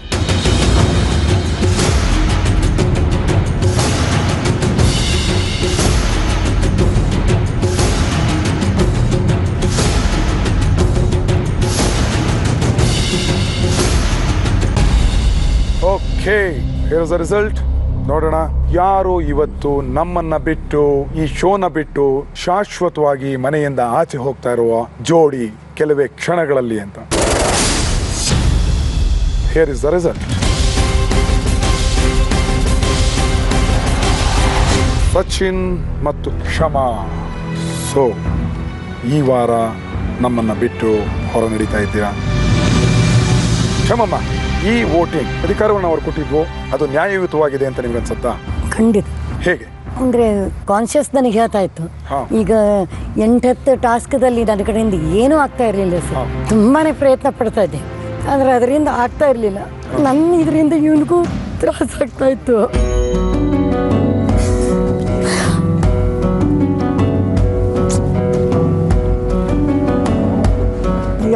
Okay, here is the result. ನೋಡೋಣ ಯಾರು ಇವತ್ತು ನಮ್ಮನ್ನ ಬಿಟ್ಟು, ಈ ಶೋನ ಬಿಟ್ಟು ಶಾಶ್ವತವಾಗಿ ಮನೆಯಿಂದ ಆಚೆ ಹೋಗ್ತಾ ಇರುವ ಜೋಡಿ ಕೆಲವೇ ಕ್ಷಣಗಳಲ್ಲಿ ಅಂತ. Here is the result. Sachin ಮತ್ತು ಕ್ಷಮಾ. ಸೊ ಈ ವಾರ ನಮ್ಮನ್ನ ಬಿಟ್ಟು ಹೊರ ನಡೀತಾ ಇದ್ದೀರಾ. ಕ್ಷಮಮ್ಮ, ಈ ವೋಟಿಂಗ್ ಅಧಿಕಾರವನ್ನು ಅವರು ಕೊಟ್ಟಿದ್ವು, ಅದು ನ್ಯಾಯಯುತವಾಗಿದೆ ಅಂತ ನಿಮ್ಗೆ ಅನ್ಸುತ್ತಾ?
ಖಂಡಿತ.
ಹೇಗೆ
ಅಂದರೆ ಕಾನ್ಷಿಯಸ್ ನನಗೆ ಹೇಳ್ತಾ ಇತ್ತು. ಈಗ 8-10 ಟಾಸ್ಕ್ದಲ್ಲಿ ನನ್ನ ಕಡೆಯಿಂದ ಏನೂ ಆಗ್ತಾ ಇರಲಿಲ್ಲ ಸರ್. ತುಂಬಾ ಪ್ರಯತ್ನ ಪಡ್ತಾ ಇದ್ದೆ, ಆದರೆ ಅದರಿಂದ ಆಗ್ತಾ ಇರಲಿಲ್ಲ. ನನ್ನ ಇದರಿಂದ ಇವನಿಗೂ ತ್ರಾಸ ಆಗ್ತಾ ಇತ್ತು.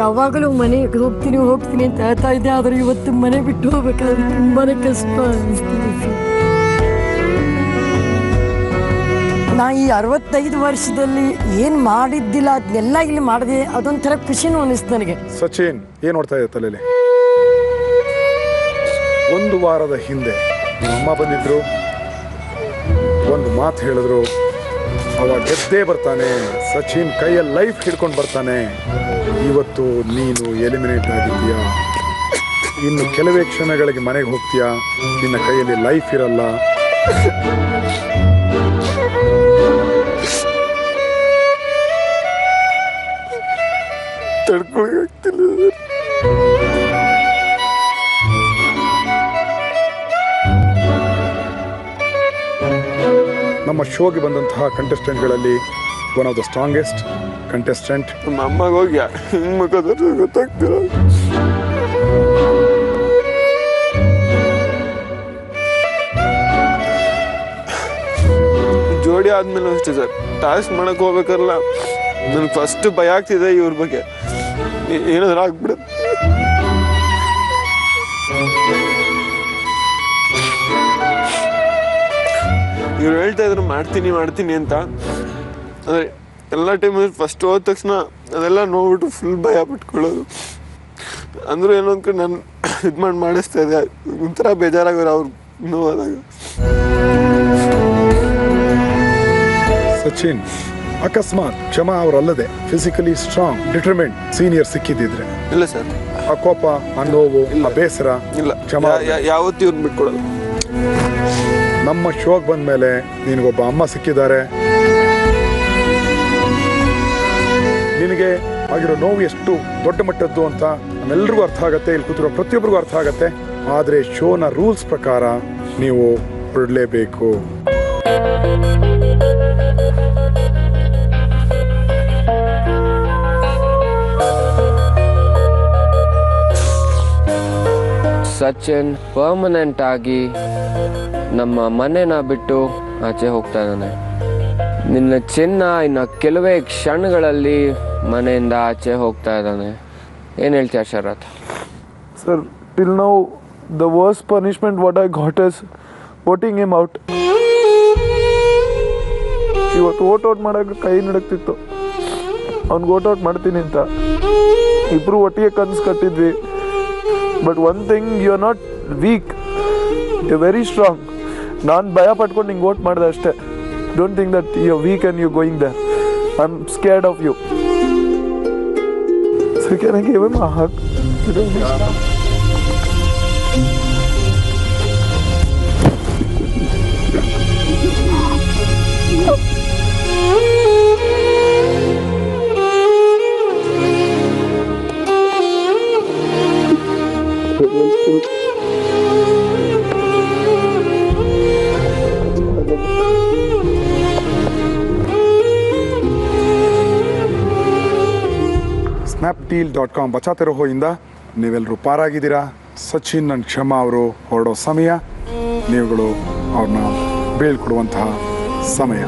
ಯಾವಾಗಲೂ ಮನೆಗೆ ಹೋಗ್ತೀನಿ ಅಂತ ಹೇಳ್ತಾ ಇದ್ದೆ, ಆದರೆ ಇವತ್ತು ಮನೆ ಬಿಟ್ಟು ಹೋಗ್ಬೇಕಾದ್ರೆ ತುಂಬಾ ಕಷ್ಟ ಅನಿಸ್ತಿದೆ. ನಾ ಈ 65 ವರ್ಷದಲ್ಲಿ ಏನು ಮಾಡಿದ್ದಿಲ್ಲ ಅದನ್ನೆಲ್ಲ ಇಲ್ಲಿ ಮಾಡಿದೆ, ಅದೊಂಥರ ಖುಷಿನೂ ಅನಿಸ್ತು ನನಗೆ.
ಸಚಿನ್, ಏನು ನೋಡ್ತಾ ಇದೆ ತಲೆಯಲ್ಲಿ? 1 ವಾರದ ಹಿಂದೆ ಅಮ್ಮ ಬಂದಿದ್ರು, ಒಂದು ಮಾತು ಹೇಳಿದ್ರು, ಅವ ಗೆದ್ದೇ ಬರ್ತಾನೆ, ಸಚಿನ್ ಕೈಯಲ್ಲಿ ಲೈಫ್ ಹಿಡ್ಕೊಂಡು ಬರ್ತಾನೆ. ಇವತ್ತು ನೀನು ಎಲಿಮಿನೇಟ್ ಆಗಿದ್ದೀಯಾ. ಇನ್ನು ಕೆಲವೇ ಕ್ಷಣಗಳಿಗೆ ಮನೆಗೆ ಹೋಗ್ತೀಯಾ, ನಿನ್ನ ಕೈಯಲ್ಲಿ ಲೈಫ್ ಇರಲ್ಲ. ತಡ್ಕೊಳಕ್ಕಾಗ್ತಿಲ್ಲ. ನಮ್ಮ ಶೋಗೆ ಬಂದಂತಹ ಕಂಟೆಸ್ಟೆಂಟ್ಗಳಲ್ಲಿ one of the strongest contestant.
ನಮ್ಮ ಅಮ್ಮಗೆ ಹೋಗಿ ಹೆಂಗ್ ಗೊತ್ತಾಗ್ತಿರ. ಜೋಡಿ ಆದ್ಮೇಲೆ ಅಷ್ಟೇ ಸರ್, ಟಾಸ್ಕ್ ಮಾಡಕ್ ಹೋಗ್ಬೇಕಲ್ಲ, ನನ್ಗೆ ಫಸ್ಟ್ ಭಯ ಆಗ್ತಿದೆ ಇವ್ರ ಬಗ್ಗೆ, ಏನಾದ್ರು ಆಗ್ಬಿಡುತ್ತೆ. ಇವ್ರು ಹೇಳ್ತಾ ಇದ್ರು ಮಾಡ್ತೀನಿ ಅಂತ, ಅಂದರೆ ಎಲ್ಲ ಟೈಮಲ್ಲಿ ಫಸ್ಟ್ ಹೋದ ತಕ್ಷಣ ಅದೆಲ್ಲ ನೋಡ್ಬಿಟ್ಟು ಫುಲ್ ಭಯ ಪಟ್ಕೊಳ್ಳೋದು. ಅಂದರೂ ಏನೋ ಅಂದ್ಕೊಂಡು ನಾನು ಇದು ಮಾಡಿಸ್ತಾ ಇದ್ದೆ, ಒಂಥರ ಬೇಜಾರಾಗೋರು ಅವ್ರು ನೋವಾದಾಗ.
ಸಚಿನ್, ಅಕಸ್ಮಾತ್ ಕ್ಷಮಾ ಅವರಲ್ಲದೆ ಫಿಸಿಕಲಿ ಸ್ಟ್ರಾಂಗ್ ಡಿಟರ್ಮೆಂಟ್ ಸೀನಿಯರ್ ಸಿಕ್ಕಿದ್ದಿದ್ರೆ?
ಇಲ್ಲ ಸರ್,
ಆ ಕೋಪ, ಆ ನೋವು, ಆ ಬೇಸರ
ಇಲ್ಲ,
ಕ್ಷಮಾ
ಯಾವತ್ತೂ ಇವ್ರನ್ನ ಬಿಟ್ಕೊಡೋದು.
ನಮ್ಮ ಶೋಗೆ ಬಂದ ಮೇಲೆ ನಿನಗೊಬ್ಬ ಅಮ್ಮ ಸಿಕ್ಕಿದ್ದಾರೆ, ಸಚಿನ್ಗೆ ಆಗಿರೋ ನೋವು ಎಷ್ಟು ದೊಡ್ಡ ಮಟ್ಟದ್ದು ಅಂತ ನಮ್ಮೆಲ್ರಿಗೂ ಅರ್ಥ ಆಗತ್ತೆ, ಇಲ್ಲಿ ಕೂತಿರೋ ಪ್ರತಿಯೊಬ್ಬರಿಗೂ ಅರ್ಥ ಆಗತ್ತೆ. ಆದರೆ ಶೋನ ರೂಲ್ಸ್ ಪ್ರಕಾರ ನೀವು ಹೊರಡಲೇಬೇಕು.
ಸಚಿನ್ ಪರ್ಮನೆಂಟ್ ಆಗಿ ನಮ್ಮ ಮನೆನ ಬಿಟ್ಟು ಆಚೆ ಹೋಗ್ತಾ ಇದ್ದಾನೆ. ನಿನ್ನ ಚಿನ್ನ ಇನ್ನು ಕೆಲವೇ ಕ್ಷಣಗಳಲ್ಲಿ ಮನೆಯಿಂದ ಆಚೆ ಹೋಗ್ತಾ ಇದ್ದಾನೆ. ಏನು ಹೇಳ್ತೀಯ Sharath?
Sir, till now the worst punishment what I got is voting him out. ಇವತ್ತು ವೋಟ್ ಮಾಡೋಕ್ಕೆ ಕೈ ನಡಕ್ತಿತ್ತು, ಅವ್ನಿಗೆ ವೋಟ್ ಮಾಡ್ತೀನಿ ಅಂತ. ಇಬ್ಬರು ಒಟ್ಟಿಗೆ ಕನಸು ಕಟ್ಟಿದ್ವಿ. But one thing, you are not weak, you very strong. ನಾನು ಭಯ ಪಟ್ಕೊಂಡು ನಿಂಗೆ ವೋಟ್ ಮಾಡಿದೆ ಅಷ್ಟೇ. Don't think that you are weak and you going the. I am scared of you. So can I give him a hug?
snapdeal.com ಬಚಾತಿರೋ ಇಂದ ನೀವೆಲ್ಲರೂ ಪಾರಾಗಿದ್ದೀರಾ. Sachin and ಕ್ಷಮಾ ಅವರು ಹೊರಡೋ ಸಮಯ, ನೀವುಗಳು ಅವ್ರನ್ನ ಬೀಳ್ಕೊಡುವಂತಹ ಸಮಯ.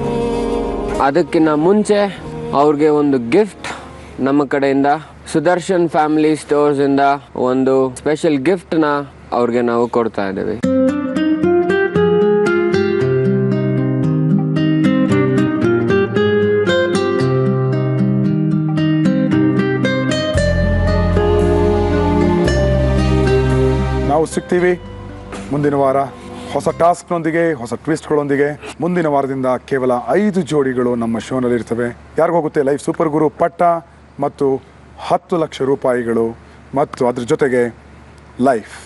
ಅದಕ್ಕಿಂತ ಮುಂಚೆ ಅವ್ರಿಗೆ ಒಂದು ಗಿಫ್ಟ್ ನಮ್ಮ ಕಡೆಯಿಂದ, ಸುದರ್ಶನ್ ಫ್ಯಾಮಿಲಿ ಸ್ಟೋರ್ಸ್ ಇಂದ ಒಂದು ಸ್ಪೆಷಲ್ ಗಿಫ್ಟ್ನ ಅವ್ರಿಗೆ ನಾವು ಕೊಡ್ತಾ ಇದ್ದೀವಿ.
ನಾವು ಸಿಗ್ತೀವಿ ಮುಂದಿನ ವಾರ ಹೊಸ ಟಾಸ್ಕ್ನೊಂದಿಗೆ, ಹೊಸ ಟ್ವಿಸ್ಟ್ಗಳೊಂದಿಗೆ. ಮುಂದಿನ ವಾರದಿಂದ ಕೇವಲ 5 ಜೋಡಿಗಳು ನಮ್ಮ ಶೋನಲ್ಲಿ ಇರ್ತವೆ. ಯಾರಿಗೋಗುತ್ತೆ ಲೈಫ್ ಸೂಪರ್ ಗುರು ಪಟ್ಟ ಮತ್ತು 10 ಲಕ್ಷ ರೂಪಾಯಿಗಳು ಮತ್ತು ಅದ್ರ ಜೊತೆಗೆ ಲೈಫ್.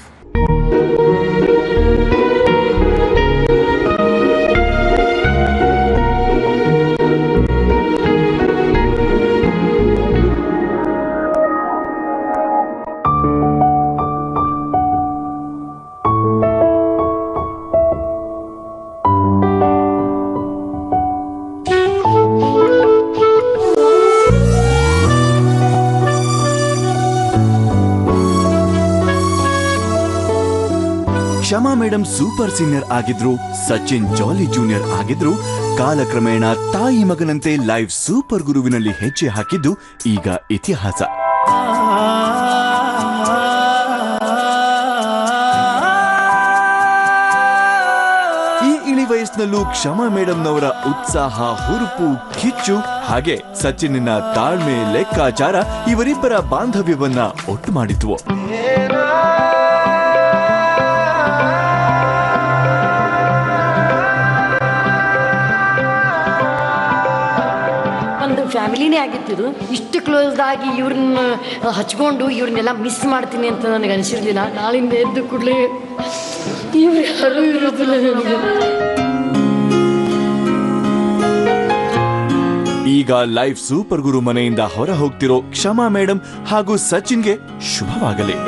ಕ್ಷಮಾ ಮೇಡಮ್ ಸೂಪರ್ ಸೀನಿಯರ್ ಆಗಿದ್ರು, ಸಚಿನ್ ಜಾಲಿ ಜೂನಿಯರ್ ಆಗಿದ್ರು. ಕಾಲಕ್ರಮೇಣ ತಾಯಿ ಮಗನಂತೆ ಲೈವ್ ಸೂಪರ್ ಗುರುವಿನಲ್ಲಿ ಹೆಜ್ಜೆ ಹಾಕಿದ್ದು ಈಗ ಇತಿಹಾಸ. ಈ ಇಳಿ ವಯಸ್ಸಿನಲ್ಲೂ ಕ್ಷಮಾ ಮೇಡಮ್ನವರ ಉತ್ಸಾಹ, ಹುರುಪು, ಕಿಚ್ಚು ಹಾಗೆ ಸಚಿನ್ನ ತಾಳ್ಮೆ, ಲೆಕ್ಕಾಚಾರ ಇವರಿಬ್ಬರ ಬಾಂಧವ್ಯವನ್ನ ಒಟ್ಟು ಮಾಡಿದ್ವು.
ಫ್ಯಾಮಿಲಿನೇ ಆಗಿತ್ತು. ಇಷ್ಟು ಕ್ಲೋಸ್ ಆಗಿ ಇವ್ರನ್ನ ಹಚ್ಕೊಂಡು ಇವ್ರನ್ನೆಲ್ಲ ಮಿಸ್ ಮಾಡ್ತೀನಿ ಅಂತ ನನಗೆ ಅನಿಸಿರ್ಲಿಲ್ಲ. ನಾಳಿಂದ ಎದ್ದು ಕೂಡಲೇ ಇವ್ರು ಯಾರು ಇರೋದಿಲ್ಲ ನನಗೆ.
ಈಗ ಲೈಫ್ ಸೂಪರ್ ಗುರು ಮನೆಯಿಂದ ಹೊರ ಹೋಗ್ತಿರೋ ಕ್ಷಮಾ ಮೇಡಮ್ ಹಾಗೂ ಸಚಿನ್ಗೆ ಶುಭವಾಗಲಿ.